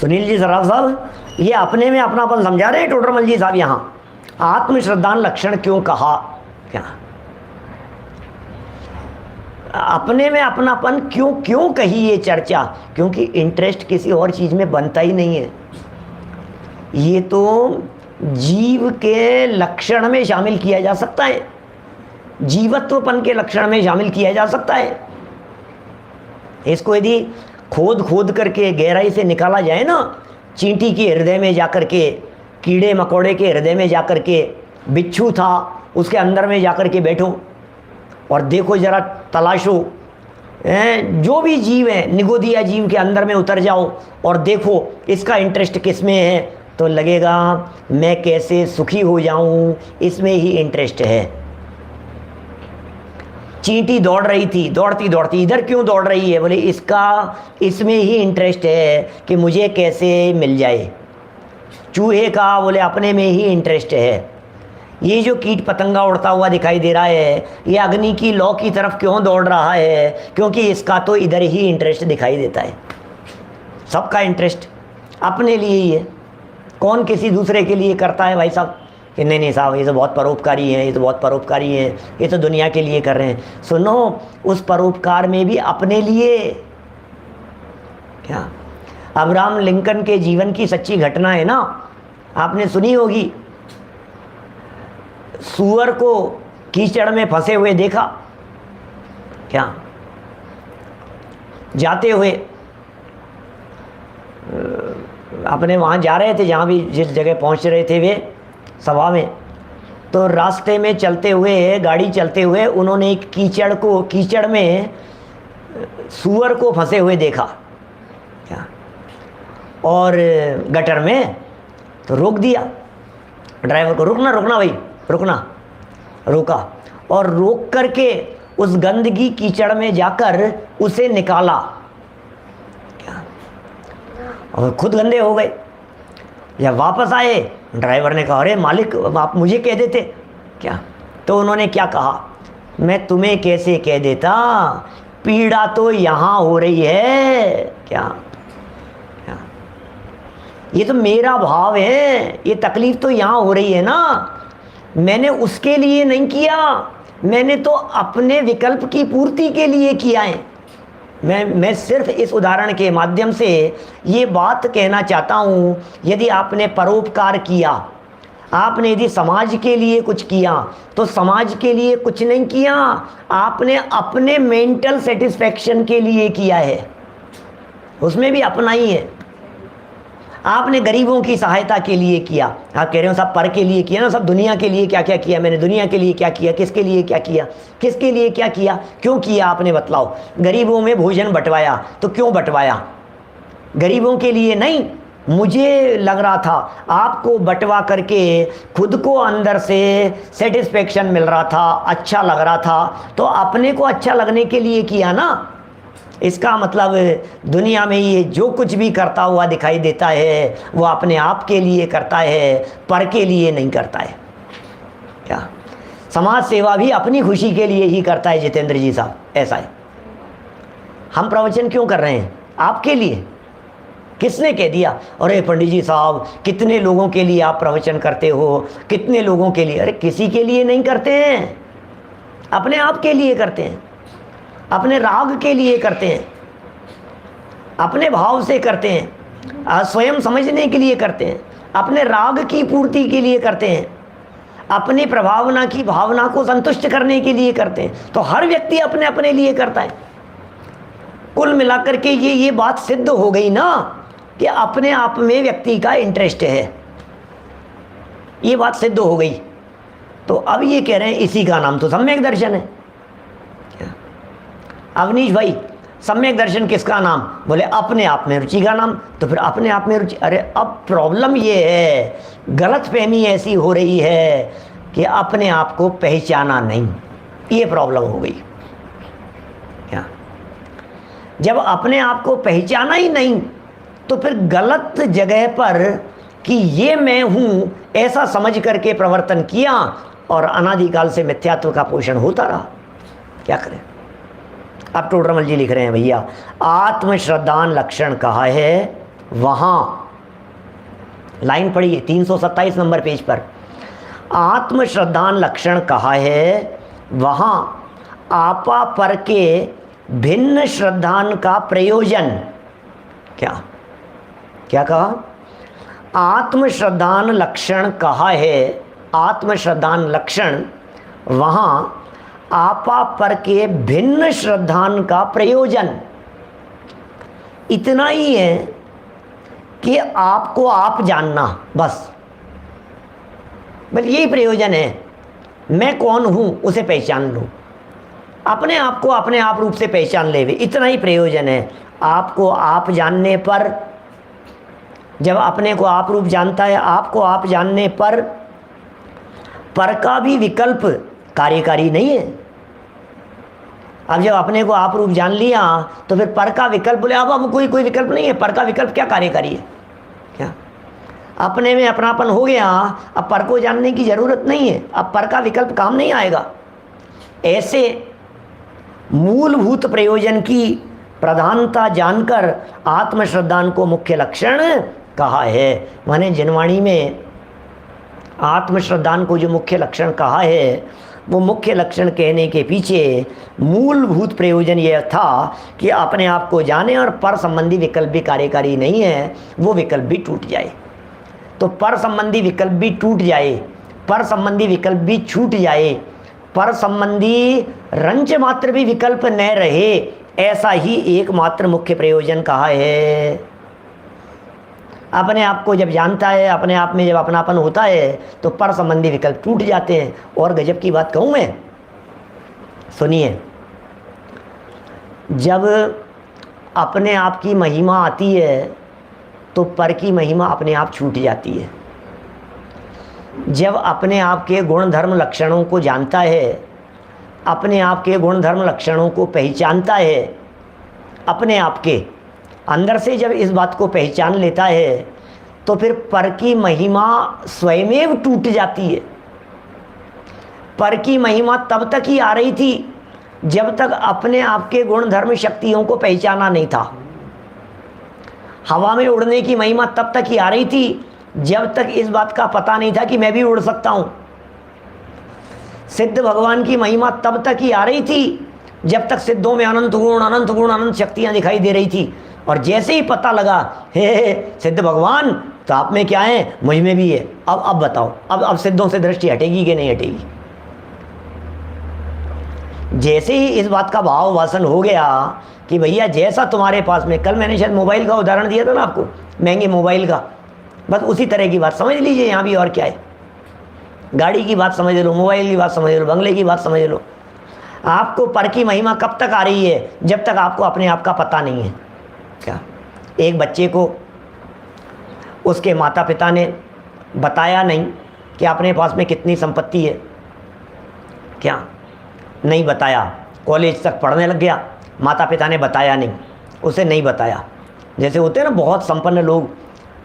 सुनील जी सराफ साहब, ये अपने में अपनापन समझा रहे हैं टोडरमल जी साहब यहाँ। आत्मश्रद्धान लक्षण क्यों कहा? क्या अपने में अपनापन क्यों क्यों कही ये चर्चा? क्योंकि इंटरेस्ट किसी और चीज में बनता ही नहीं है। ये तो जीव के लक्षण में शामिल किया जा सकता है, जीवत्वपन के लक्षण में शामिल किया जा सकता है। इसको यदि खोद खोद करके गहराई से निकाला जाए ना, चींटी के हृदय में जाकर के, कीड़े मकोड़े के हृदय में जाकर के, बिच्छू था उसके अंदर में जाकर के बैठो और देखो जरा, तलाशो, जो भी जीव है निगोदिया जीव के अंदर में उतर जाओ और देखो इसका इंटरेस्ट किस में है, तो लगेगा मैं कैसे सुखी हो जाऊं, इसमें ही इंटरेस्ट है। चींटी दौड़ रही थी, दौड़ती दौड़ती इधर क्यों दौड़ रही है? बोले इसका इसमें ही इंटरेस्ट है कि मुझे कैसे मिल जाए। चूहे का बोले अपने में ही इंटरेस्ट है। ये जो कीट पतंगा उड़ता हुआ दिखाई दे रहा है, ये अग्नि की लौ की तरफ क्यों दौड़ रहा है? क्योंकि इसका तो इधर ही इंटरेस्ट दिखाई देता है। सबका इंटरेस्ट अपने लिए ही है। कौन किसी दूसरे के लिए करता है भाई साहब कि नहीं नहीं साहब ये तो बहुत परोपकारी हैं, ये तो बहुत परोपकारी हैं, ये तो दुनिया के लिए कर रहे हैं। सुनो, उस परोपकार में भी अपने लिए क्या? अब्राहम लिंकन के जीवन की सच्ची घटना है ना, आपने सुनी होगी। सूअर को कीचड़ में फंसे हुए देखा क्या? जाते हुए अपने वहाँ जा रहे थे, जहाँ भी जिस जगह पहुँच रहे थे वे सभा में, तो रास्ते में चलते हुए, गाड़ी चलते हुए उन्होंने एक कीचड़ में सूअर को फंसे हुए देखा क्या? और गटर में तो रोक दिया ड्राइवर को, रुकना रुकना भाई रुकना। रोका और रोक करके उस गंदगी कीचड़ में जाकर उसे निकाला क्या? और खुद गंदे हो गए। जब वापस आए ड्राइवर ने कहा अरे मालिक आप मुझे कह देते क्या? तो उन्होंने क्या कहा? मैं तुम्हें कैसे कह देता, पीड़ा तो यहाँ हो रही है क्या? क्या? ये तो मेरा भाव है, ये तकलीफ तो यहाँ हो रही है ना, मैंने उसके लिए नहीं किया, मैंने तो अपने विकल्प की पूर्ति के लिए किया है। मैं सिर्फ इस उदाहरण के माध्यम से ये बात कहना चाहता हूँ, यदि आपने परोपकार किया, आपने यदि समाज के लिए कुछ किया, तो समाज के लिए कुछ नहीं किया, आपने अपने मेंटल सेटिस्फैक्शन के लिए किया है, उसमें भी अपना ही है। आपने गरीबों की सहायता के लिए किया, आप कह रहे हो सब पर के लिए किया ना, सब दुनिया के लिए क्या क्या किया, मैंने दुनिया के लिए क्या किया, किसके लिए क्या किया, किसके लिए क्या किया, क्यों किया आपने बतलाओ। गरीबों में भोजन बंटवाया, तो क्यों बंटवाया? गरीबों के लिए नहीं, मुझे लग रहा था आपको बंटवा करके खुद को अंदर से सेटिस्फेक्शन मिल रहा था, अच्छा लग रहा था, तो अपने को अच्छा लगने के लिए किया ना। इसका मतलब दुनिया में ये जो कुछ भी करता हुआ दिखाई देता है वो अपने आप के लिए करता है, पर के लिए नहीं करता है क्या? समाज सेवा भी अपनी खुशी के लिए ही करता है जितेंद्र जी साहब, ऐसा है। हम प्रवचन क्यों कर रहे हैं? आपके लिए। किसने कह दिया अरे पंडित जी साहब कितने लोगों के लिए आप प्रवचन करते हो, कितने लोगों के लिए? अरे किसी के लिए नहीं करते हैं, अपने आप के लिए करते हैं, अपने राग के लिए करते हैं, अपने भाव से करते हैं, स्वयं समझने के लिए करते हैं, अपने राग की पूर्ति के लिए करते हैं, अपनी प्रभावना की भावना को संतुष्ट करने के लिए करते हैं। तो हर व्यक्ति अपने अपने लिए करता है। कुल मिलाकर के ये बात सिद्ध हो गई ना कि अपने आप में व्यक्ति का इंटरेस्ट है, ये बात सिद्ध हो गई। तो अब ये कह रहे हैं इसी का नाम तो सम्यक दर्शन है। अवनीश भाई सम्यक दर्शन किसका नाम? बोले अपने आप में रुचि का नाम। तो फिर अपने आप में रुचि, अरे अब प्रॉब्लम ये है, गलतफहमी ऐसी हो रही है कि अपने आप को पहचाना नहीं, ये प्रॉब्लम हो गई क्या? जब अपने आप को पहचाना ही नहीं तो फिर गलत जगह पर कि ये मैं हूँ ऐसा समझ करके प्रवर्तन किया और अनादिकाल से मिथ्यात्व का पोषण होता रहा। क्या करें? अब टोडरमल जी लिख रहे हैं भैया आत्मश्रद्धान लक्षण कहा है वहाँ लाइन पढ़िए 327 नंबर पेज पर। आत्मश्रद्धान लक्षण कहा है, वहाँ आपा पर के भिन्न श्रद्धान का प्रयोजन। क्या क्या कहा? आत्मश्रद्धान लक्षण कहा है, आत्मश्रद्धान लक्षण वहाँ आपा पर के भिन्न श्रद्धान का प्रयोजन। इतना ही है कि आपको आप जानना, बस यही प्रयोजन है। मैं कौन हूँ उसे पहचान लो, अपने आप को अपने आप रूप से पहचान ले, इतना ही प्रयोजन है। आपको आप जानने पर, जब अपने को आप रूप जानता है, आपको आप जानने पर का भी विकल्प कार्यकारी नहीं है। अब जब अपने को आप रूप जान लिया तो फिर पर का विकल्प बोले, अब कोई विकल्प नहीं है। पर का विकल्प क्या कार्यकारी है? क्या अपने में अपनापन हो गया, अब पर को जानने की जरूरत नहीं है, अब पर का विकल्प काम नहीं आएगा। ऐसे मूलभूत प्रयोजन की प्रधानता जानकर आत्मश्रद्धान को मुख्य लक्षण कहा है। माने जिनवाणी में आत्मश्रद्धान को जो मुख्य लक्षण कहा है, वो मुख्य लक्षण कहने के पीछे मूलभूत प्रयोजन यह था कि अपने आप को जाने और पर संबंधी विकल्प भी कार्यकारी नहीं है, वो विकल्प भी टूट जाए। तो पर संबंधी विकल्प भी टूट जाए, पर संबंधी विकल्प भी छूट जाए, पर संबंधी रंच मात्र भी विकल्प न रहे, ऐसा ही एकमात्र मुख्य प्रयोजन कहा है। अपने आप को जब जानता है, अपने आप में जब अपनापन होता है, तो पर संबंधी विकल्प टूट जाते हैं। और गजब की बात कहूँ मैं, सुनिए, जब अपने आप की महिमा आती है तो पर की महिमा अपने आप छूट जाती है। जब अपने आप के गुण धर्म लक्षणों को जानता है, अपने आप के गुण धर्म लक्षणों को पहचानता है, अपने आप के अंदर से जब इस बात को पहचान लेता है, तो फिर पर की महिमा स्वयमेव टूट जाती है। पर की महिमा तब तक ही आ रही थी जब तक अपने आप के गुण धर्म शक्तियों को पहचाना नहीं था। हवा में उड़ने की महिमा तब तक ही आ रही थी जब तक इस बात का पता नहीं था कि मैं भी उड़ सकता हूँ। सिद्ध भगवान की महिमा तब तक ही आ रही थी जब तक सिद्धों में अनंत गुण अनंत शक्तियाँ दिखाई दे रही थी। और जैसे ही पता लगा हे सिद्ध भगवान तो आप में क्या है, मुझ में भी है, अब बताओ, अब सिद्धों से दृष्टि हटेगी कि नहीं हटेगी। जैसे ही इस बात का भाव वासन हो गया कि भैया जैसा तुम्हारे पास में, कल मैंने शायद मोबाइल का उदाहरण दिया था ना आपको, महंगे मोबाइल का, बस उसी तरह की बात समझ लीजिए यहाँ भी। और क्या है, गाड़ी की बात समझ लो, मोबाइल की बात समझ लो, बंगले की बात समझ लो। आपको पर की महिमा कब तक आ रही है? जब तक आपको अपने आप का पता नहीं है। क्या एक बच्चे को उसके माता पिता ने बताया नहीं कि अपने पास में कितनी संपत्ति है? क्या नहीं बताया? कॉलेज तक पढ़ने लग गया, माता पिता ने बताया नहीं, उसे नहीं बताया। जैसे होते हैं ना बहुत संपन्न लोग,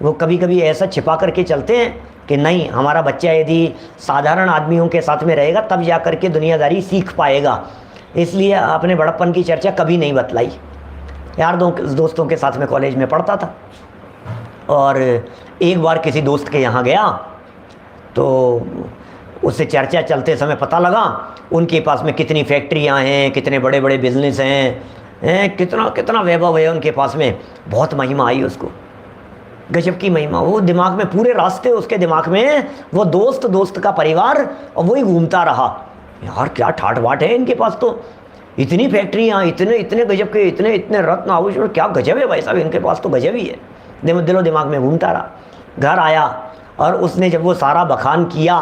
वो कभी कभी ऐसा छिपा करके चलते हैं कि नहीं, हमारा बच्चा यदि साधारण आदमियों के साथ में रहेगा तब जा कर के दुनियादारी सीख पाएगा, इसलिए अपने बड़प्पन की चर्चा कभी नहीं बतलाई। यार दोस्तों के साथ में कॉलेज में पढ़ता था, और एक बार किसी दोस्त के यहाँ गया तो उससे चर्चा चलते समय पता लगा उनके पास में कितनी फैक्ट्रियाँ हैं, कितने बड़े बड़े बिजनेस हैं, कितना वैभव है उनके पास में। बहुत महिमा आई उसको, गजब की महिमा। वो दिमाग में पूरे रास्ते उसके दिमाग में वो दोस्त का परिवार, और वही घूमता रहा। यार क्या ठाट बाट है इनके पास, तो इतनी फैक्ट्रियाँ, इतने गजब के, इतने रत्न आभूषण, क्या गजब है भाई साहब, इनके पास तो गजब ही है। दिलो दिमाग में घूमता रहा। घर आया और उसने जब वो सारा बखान किया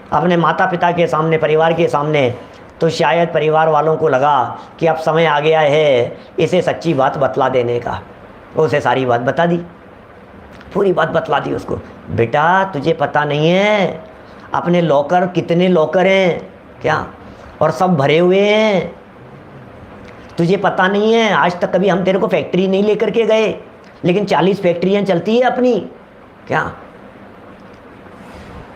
अपने माता पिता के सामने, परिवार के सामने, तो शायद परिवार वालों को लगा कि अब समय आ गया है इसे सच्ची बात बतला देने का। उसे सारी बात बता दी, पूरी बात बतला दी उसको। बेटा तुझे पता नहीं है अपने लॉकर, कितने लॉकर हैं क्या, और सब भरे हुए हैं। तुझे पता नहीं है, आज तक कभी हम तेरे को फैक्ट्री नहीं लेकर के गए, लेकिन 40 फैक्ट्रियाँ चलती है अपनी। क्या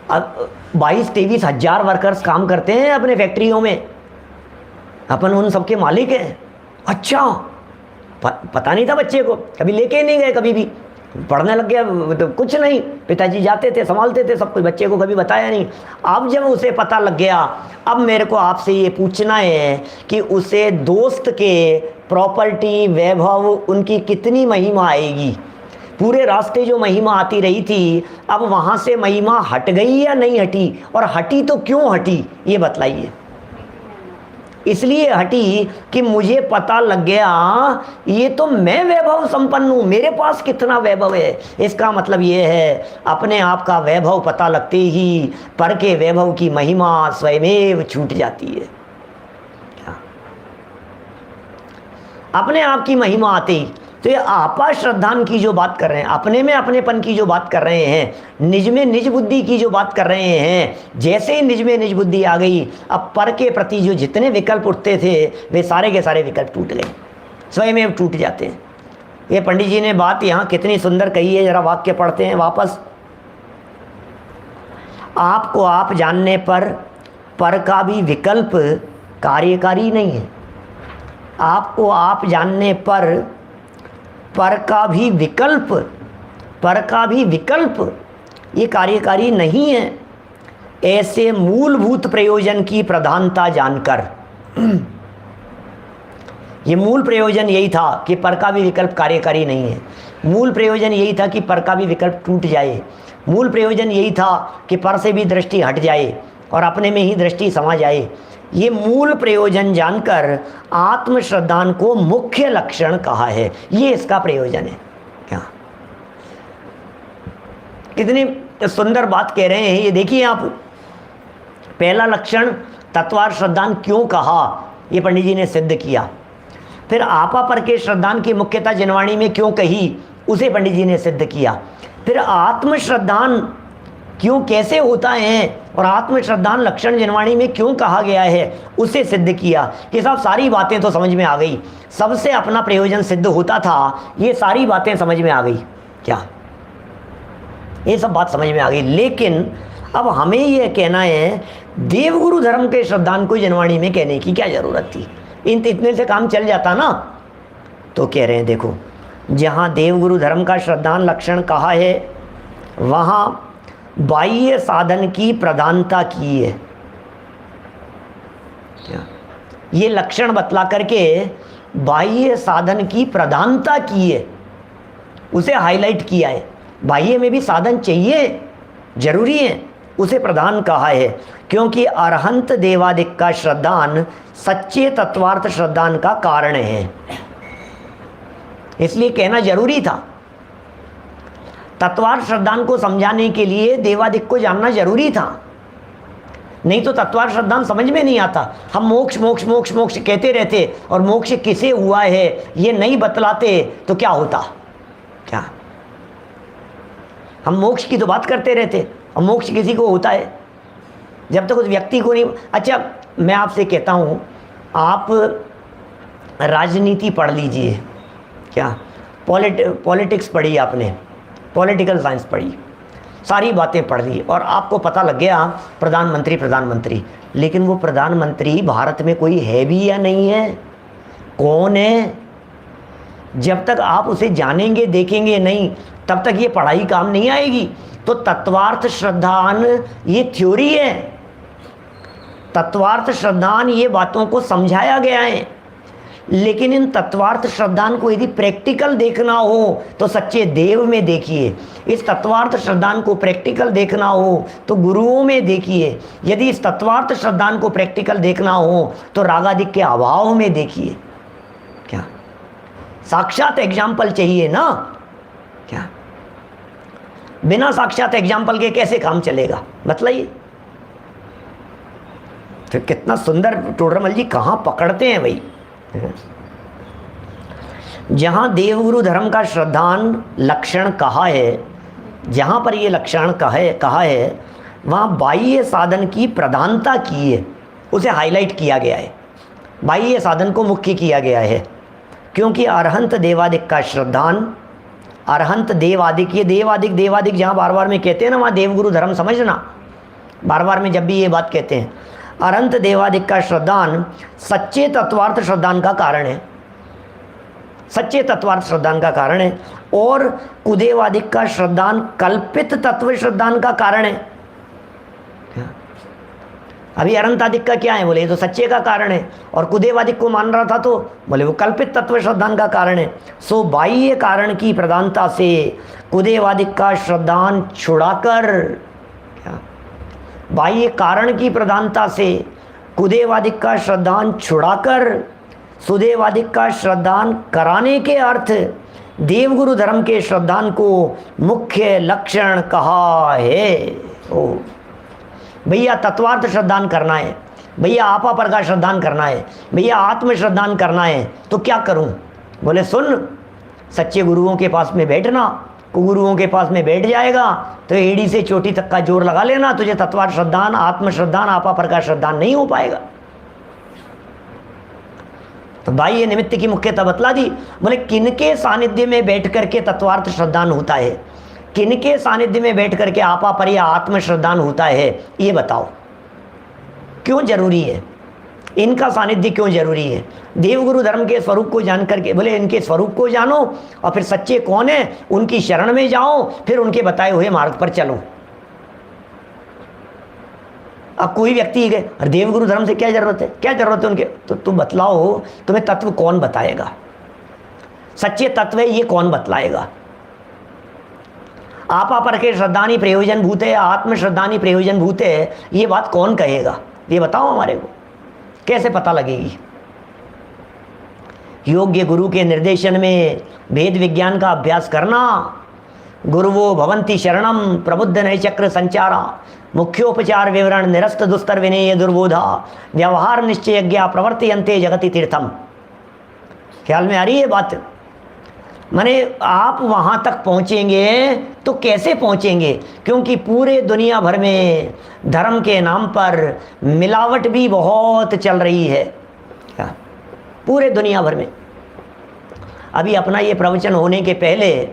अब 22-23 हज़ार वर्कर्स काम करते हैं अपने फैक्ट्रियों में, अपन उन सबके मालिक हैं। अच्छा पता नहीं था बच्चे को, कभी लेके नहीं गए कभी भी। पढ़ने लग गया तो कुछ नहीं, पिताजी जाते थे संभालते थे सब कुछ, बच्चे को कभी बताया नहीं। अब जब उसे पता लग गया, अब मेरे को आपसे ये पूछना है कि उसे दोस्त के प्रॉपर्टी वैभव उनकी कितनी महिमा आएगी। पूरे रास्ते जो महिमा आती रही थी, अब वहाँ से महिमा हट गई या नहीं हटी, और हटी तो क्यों हटी ये बतलाइए। इसलिए हटी कि मुझे पता लग गया ये तो मैं वैभव संपन्न हूँ, मेरे पास कितना वैभव है। इसका मतलब ये है अपने आप का वैभव पता लगते ही पर के वैभव की महिमा स्वयमेव छूट जाती है। अपने आप की महिमा आते ही, तो ये आपा श्रद्धान की जो बात कर रहे हैं, अपने में अपनेपन की जो बात कर रहे हैं, निज में निज बुद्धि की जो बात कर रहे हैं, जैसे ही निज में निज बुद्धि आ गई, अब पर के प्रति जो जितने विकल्प उठते थे वे सारे के सारे विकल्प टूट गए, स्वयं टूट जाते हैं। ये पंडित जी ने बात यहाँ कितनी सुंदर कही है, जरा वाक्य पढ़ते हैं वापस। आपको आप जानने पर का भी विकल्प कार्यकारी नहीं है। आपको आप जानने पर का भी विकल्प ये कार्यकारी नहीं है। ऐसे मूलभूत प्रयोजन की प्रधानता जानकर, ये मूल प्रयोजन यही था कि पर का भी विकल्प कार्यकारी नहीं है। मूल प्रयोजन यही था कि पर का भी विकल्प टूट जाए। मूल प्रयोजन यही था कि पर से भी दृष्टि हट जाए और अपने में ही दृष्टि समा जाए। ये मूल प्रयोजन जानकर आत्मश्रद्धान को मुख्य लक्षण कहा है। ये इसका प्रयोजन है। क्या कितनी सुंदर बात कह रहे हैं ये देखिए आप। पहला लक्षण तत्वार श्रद्धान क्यों कहा, ये पंडित जी ने सिद्ध किया। फिर आपा पर के श्रद्धान की मुख्यता जिनवाणी में क्यों कही, उसे पंडित जी ने सिद्ध किया। फिर आत्मश्रद्धान क्यों कैसे होता है और आत्मश्रद्धान लक्षण जिनवाणी में क्यों कहा गया है, उसे सिद्ध किया। कि साहब सारी बातें तो समझ में आ गई, सबसे अपना प्रयोजन सिद्ध होता था, ये सारी बातें समझ में आ गई। क्या ये सब बात समझ में आ गई, लेकिन अब हमें ये कहना है देवगुरु धर्म के श्रद्धान को जिनवाणी में कहने की क्या जरूरत थी, इतने से काम चल जाता ना। तो कह रहे हैं देखो, जहाँ देवगुरु धर्म का श्रद्धान लक्षण कहा है वहाँ बाह्य साधन की प्रधानता की है। क्या ये लक्षण बतला करके बाह्य साधन की प्रधानता की है, उसे हाईलाइट किया है। बाह्य में भी साधन चाहिए, जरूरी है, उसे प्रधान कहा है। क्योंकि अरहंत देवादिक का श्रद्धान सच्चे तत्वार्थ श्रद्धान का कारण है, इसलिए कहना जरूरी था। तत्वार्थ श्रद्धान को समझाने के लिए देवादिक को जानना जरूरी था, नहीं तो तत्वार्थ श्रद्धान समझ में नहीं आता। हम मोक्ष मोक्ष मोक्ष मोक्ष कहते रहते और मोक्ष किसे हुआ है ये नहीं बतलाते तो क्या होता। क्या हम मोक्ष की तो बात करते रहते और मोक्ष किसी को होता है जब तक उस व्यक्ति को नहीं। अच्छा मैं आपसे कहता हूँ, आप राजनीति पढ़ लीजिए, क्या पॉलिटिक्स पढ़ी आपने, पॉलिटिकल साइंस पढ़ी, सारी बातें पढ़ ली और आपको पता लग गया प्रधानमंत्री, लेकिन वो प्रधानमंत्री भारत में कोई है भी या नहीं है, कौन है, जब तक आप उसे जानेंगे देखेंगे नहीं तब तक ये पढ़ाई काम नहीं आएगी। तो तत्वार्थ श्रद्धान ये थ्योरी है, तत्वार्थ श्रद्धान ये बातों को समझाया गया है। लेकिन इन तत्वार्थ श्रद्धान को यदि प्रैक्टिकल देखना हो तो सच्चे देव में देखिए, इस तत्वार्थ श्रद्धान को प्रैक्टिकल देखना हो तो गुरुओं में देखिए, यदि इस तत्वार्थ श्रद्धान को प्रैक्टिकल देखना हो तो रागादिक के अभाव में देखिए। क्या साक्षात एग्जाम्पल चाहिए ना। क्या बिना साक्षात एग्जाम्पल के कैसे काम चलेगा बतलाइए। फिर कितना सुंदर टोडरमल जी कहाँ पकड़ते हैं भाई। जहां देवगुरु धर्म का श्रद्धान लक्षण कहा है, जहां पर ये लक्षण कहा है वहां बाह्य साधन की प्रधानता की है, उसे हाईलाइट किया गया है, बाह्य साधन को मुख्य किया गया है। क्योंकि अरहंत देवादिक का श्रद्धान, अरहंत देवादिक, ये देवादिक जहां बार बार में कहते हैं ना वहां देवगुरु धर्म समझना, बार बार में जब भी ये बात कहते हैं अरहंत देवादिक का श्रद्धान सच्चे तत्वार्थ श्रद्धान का कारण है। सच्चे तत्वार्थ श्रद्धान का कारण है, और कुदेवादिक का श्रद्धान कल्पित तत्व श्रद्धान का कारण है। अभी अनंतादिक का क्या है, बोले ये तो सच्चे का कारण है, और कुदेवादिक को मान रहा था तो बोले वो कल्पित तत्व श्रद्धान का कारण है। सो बाह्य कारण की प्रधानता से कुदेवादिक का श्रद्धान छुड़ाकर, क्या बाह्य कारण की प्रधानता से कुदेवादिक का श्रद्धान छुड़ाकर सुदेवादिक का श्रद्धान कराने के अर्थ देवगुरु धर्म के श्रद्धान को मुख्य लक्षण कहा है। ओ भैया तत्वार्थ श्रद्धान करना है, भैया आपा पर का श्रद्धान करना है, भैया आत्म श्रद्धान करना है, तो क्या करूं? बोले सुन, सच्चे गुरुओं के पास में बैठना, गुरुओं के पास में बैठ जाएगा तो एड़ी से चोटी तक का जोर लगा लेना, तुझे तत्वार्थ श्रद्धान, आत्म श्रद्धान, आपा पर का श्रद्धान नहीं हो पाएगा। तो बाह्य निमित्त की मुख्यता बतला दी। बोले किनके सानिध्य में बैठ करके तत्वार्थ श्रद्धान होता है, किनके सानिध्य में बैठ करके आपा पर या आत्म श्रद्धान होता है, ये बताओ क्यों जरूरी है, इनका सानिध्य क्यों जरूरी है? देवगुरु धर्म के स्वरूप को जान करके, बोले इनके स्वरूप को जानो और फिर सच्चे कौन है उनकी शरण में जाओ, फिर उनके बताए हुए मार्ग पर चलो। अब कोई व्यक्ति है देवगुरु धर्म से क्या जरूरत है, क्या जरूरत है उनके, तो तुम बतलाओ तुम्हें तत्व कौन बताएगा, सच्चे तत्व है ये कौन बतलाएगा? आपा पर के श्रद्धानी प्रयोजन भूत है, आत्म श्रद्धानी प्रयोजन भूत है, ये बात कौन कहेगा? ये बताओ हमारे को, कैसे पता लगेगी? योग्य गुरु के निर्देशन में वेद विज्ञान का अभ्यास करना, गुरुवो भवंती शरणम प्रबुद्ध नय चक्र संचारा, मुख्योपचार विवरण निरस्त दुस्तर विनेय दुर्बोधा, व्यवहार निश्चय ज्ञा प्रवर्तयन्ते जगति तीर्थम। ख्याल में आ रही है बात? माने आप वहाँ तक पहुँचेंगे तो कैसे पहुँचेंगे? क्योंकि पूरे दुनिया भर में धर्म के नाम पर मिलावट भी बहुत चल रही है, क्या पूरे दुनिया भर में। अभी अपना ये प्रवचन होने के पहले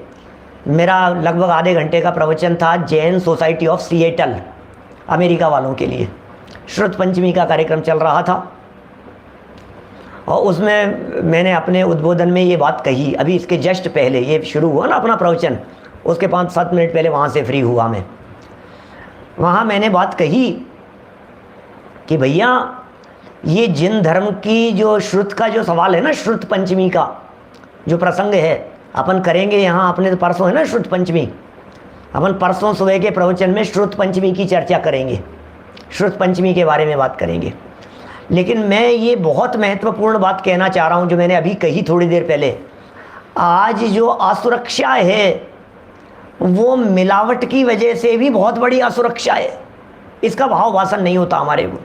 मेरा लगभग आधे घंटे का प्रवचन था Jain society of Seattle, America वालों के लिए। श्रुत पंचमी का कार्यक्रम चल रहा था और उसमें मैंने अपने उद्बोधन में ये बात कही। अभी इसके जस्ट पहले ये शुरू हुआ ना अपना प्रवचन, उसके 5-7 मिनट पहले वहाँ से फ्री हुआ मैं। वहाँ मैंने बात कही कि भैया ये जिन धर्म की जो श्रुत का जो सवाल है ना, श्रुत पंचमी का जो प्रसंग है अपन करेंगे यहाँ, अपने तो परसों है ना श्रुत पंचमी, अपन परसों सुबह के प्रवचन में श्रुत पंचमी की चर्चा करेंगे, श्रुत पंचमी के बारे में बात करेंगे। लेकिन मैं ये बहुत महत्वपूर्ण बात कहना चाह रहा हूँ जो मैंने अभी कही थोड़ी देर पहले। आज जो असुरक्षा है वो मिलावट की वजह से भी बहुत बड़ी असुरक्षा है, इसका भाव भाषण नहीं होता हमारे को।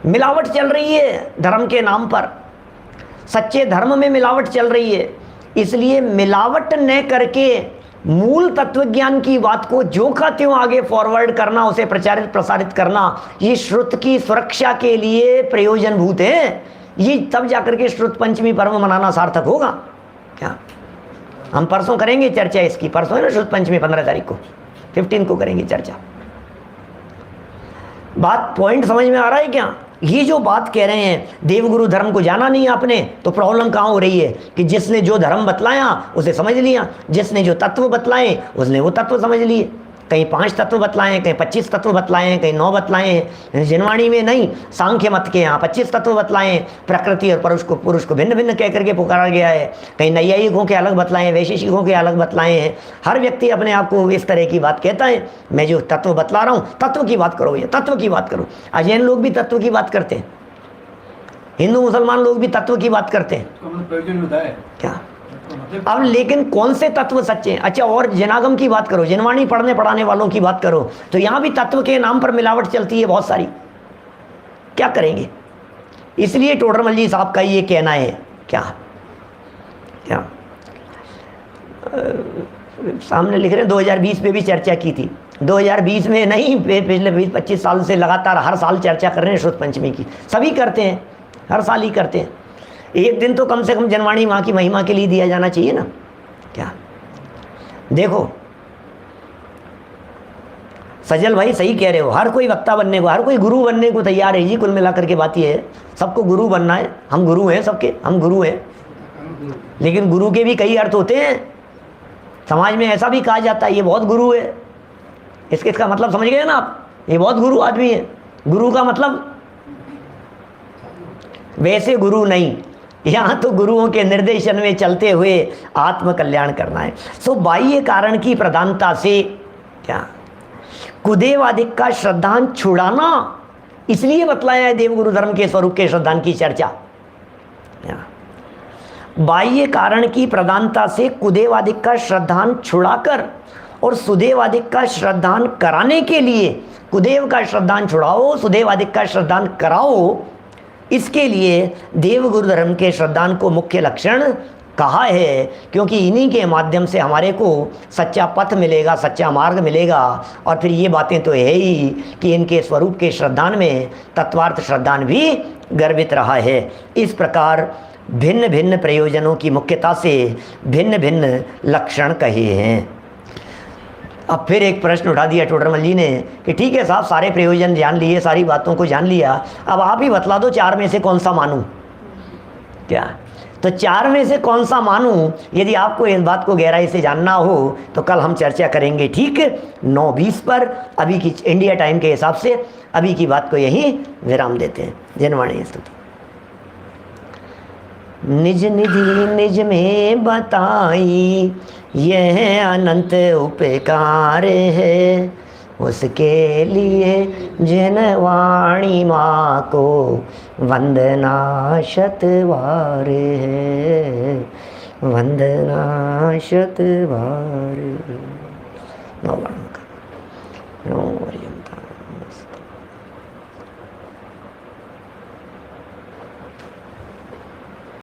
मिलावट चल रही है धर्म के नाम पर, सच्चे धर्म में मिलावट चल रही है, इसलिए मिलावट न करके मूल तत्व ज्ञान की बात को जो का त्यों आगे फॉरवर्ड करना, उसे प्रचारित प्रसारित करना, ये श्रुत की सुरक्षा के लिए प्रयोजनभूत है। ये तब जाकर के श्रुत पंचमी पर्व मनाना सार्थक होगा। क्या हम परसों करेंगे चर्चा इसकी, परसों है ना श्रुत पंचमी, 15 तारीख को, 15 को करेंगे चर्चा। बात पॉइंट समझ में आ रहा है क्या? ये जो बात कह रहे हैं देवगुरु धर्म को जाना नहीं आपने, तो प्रॉब्लम कहाँ हो रही है कि जिसने जो धर्म बतलाया उसे समझ लिया, जिसने जो तत्व बतलाए उसने वो तत्व समझ लिए। कहीं 5 तत्व बतलाए, कहीं 25 तत्व बतलाए हैं, कहीं 9 बतलाए हैं। जिनवाणी में नहीं, सांख्य मत के यहाँ 25 तत्व बतलाए हैं। प्रकृति और पुरुष को भिन्न भिन्न कह करके पुकारा गया है। कहीं नैयायिकों के अलग बतलाए हैं, वैशेषिकों के अलग बतलाए हैं। हर व्यक्ति अपने आप को इस तरह की बात कहता है, मैं जो तत्व बतला रहा हूँ तत्व की बात करो, ये तत्व की बात करो। अजैन लोग भी तत्व की बात करते हैं, हिंदू मुसलमान लोग भी तत्व की बात करते हैं। क्या अब लेकिन कौन से तत्व सच्चे हैं? अच्छा, और जनागम की बात करो, जिनवाणी पढ़ने पढ़ाने वालों की बात करो, तो यहाँ भी तत्व के नाम पर मिलावट चलती है बहुत सारी। क्या करेंगे? इसलिए टोडरमल जी साहब का ये कहना है। क्या क्या सामने लिख रहे हैं 2020 में भी चर्चा की थी। 2020 में नहीं, पिछले 20-25 साल से लगातार हर साल चर्चा कर रहे हैं श्रुत पंचमी की। सभी करते हैं, हर साल ही करते हैं। एक दिन तो कम से कम जनवाणी माँ की महिमा के लिए दिया जाना चाहिए ना। क्या देखो सजल भाई सही कह रहे हो, हर कोई वक्ता बनने को, हर कोई गुरु बनने को तैयार है जी। कुल मिलाकर के बात ये है, सबको गुरु बनना है। हम गुरु हैं, सबके हम गुरु हैं। लेकिन गुरु के भी कई अर्थ होते हैं। समाज में ऐसा भी कहा जाता है ये बहुत गुरु है। इसका मतलब समझ गए ना आप, ये बहुत गुरु आदमी है। गुरु का मतलब वैसे गुरु नहीं, यहाँ तो गुरुओं के निर्देशन में चलते हुए आत्म कल्याण करना है। सो बाह्य कारण की प्रधानता से क्या कुदेवादिक का श्रद्धान छुड़ाना, इसलिए बतलाया है देवगुरु धर्म के स्वरूप के श्रद्धान की चर्चा। बाह्य कारण की प्रधानता से कुदेवादिक का श्रद्धान छुड़ाकर और सुदेवादिक का श्रद्धान कराने के लिए, कुदेव का श्रद्धान छुड़ाओ, सुदेवादिक का श्रद्धान कराओ, इसके लिए देवगुरु धर्म के श्रद्धान को मुख्य लक्षण कहा है। क्योंकि इन्हीं के माध्यम से हमारे को सच्चा पथ मिलेगा, सच्चा मार्ग मिलेगा। और फिर ये बातें तो है ही कि इनके स्वरूप के श्रद्धान में तत्वार्थ श्रद्धान भी गर्भित रहा है। इस प्रकार भिन्न भिन्न प्रयोजनों की मुख्यता से भिन्न भिन्न लक्षण कहे हैं। अब फिर एक प्रश्न उठा दिया टोडरमल जी ने कि ठीक है साहब, सारे प्रयोजन जान लिए, सारी बातों को जान लिया, अब आप ही बतला दो चार में से कौन सा मानूं। क्या तो चार में से कौन सा मानूं? यदि आपको इस बात को गहराई से जानना हो तो कल हम चर्चा करेंगे, ठीक 9:20 पर, अभी की इंडिया टाइम के हिसाब से। अभी की बात को यहीं विराम देते हैं। जनवाणी स्तुति। निज निधि निज में बताई यह अनंत उपकार है, उसके लिए जनवाणी माँ को वंदना शतवार है, वंदना शतवार।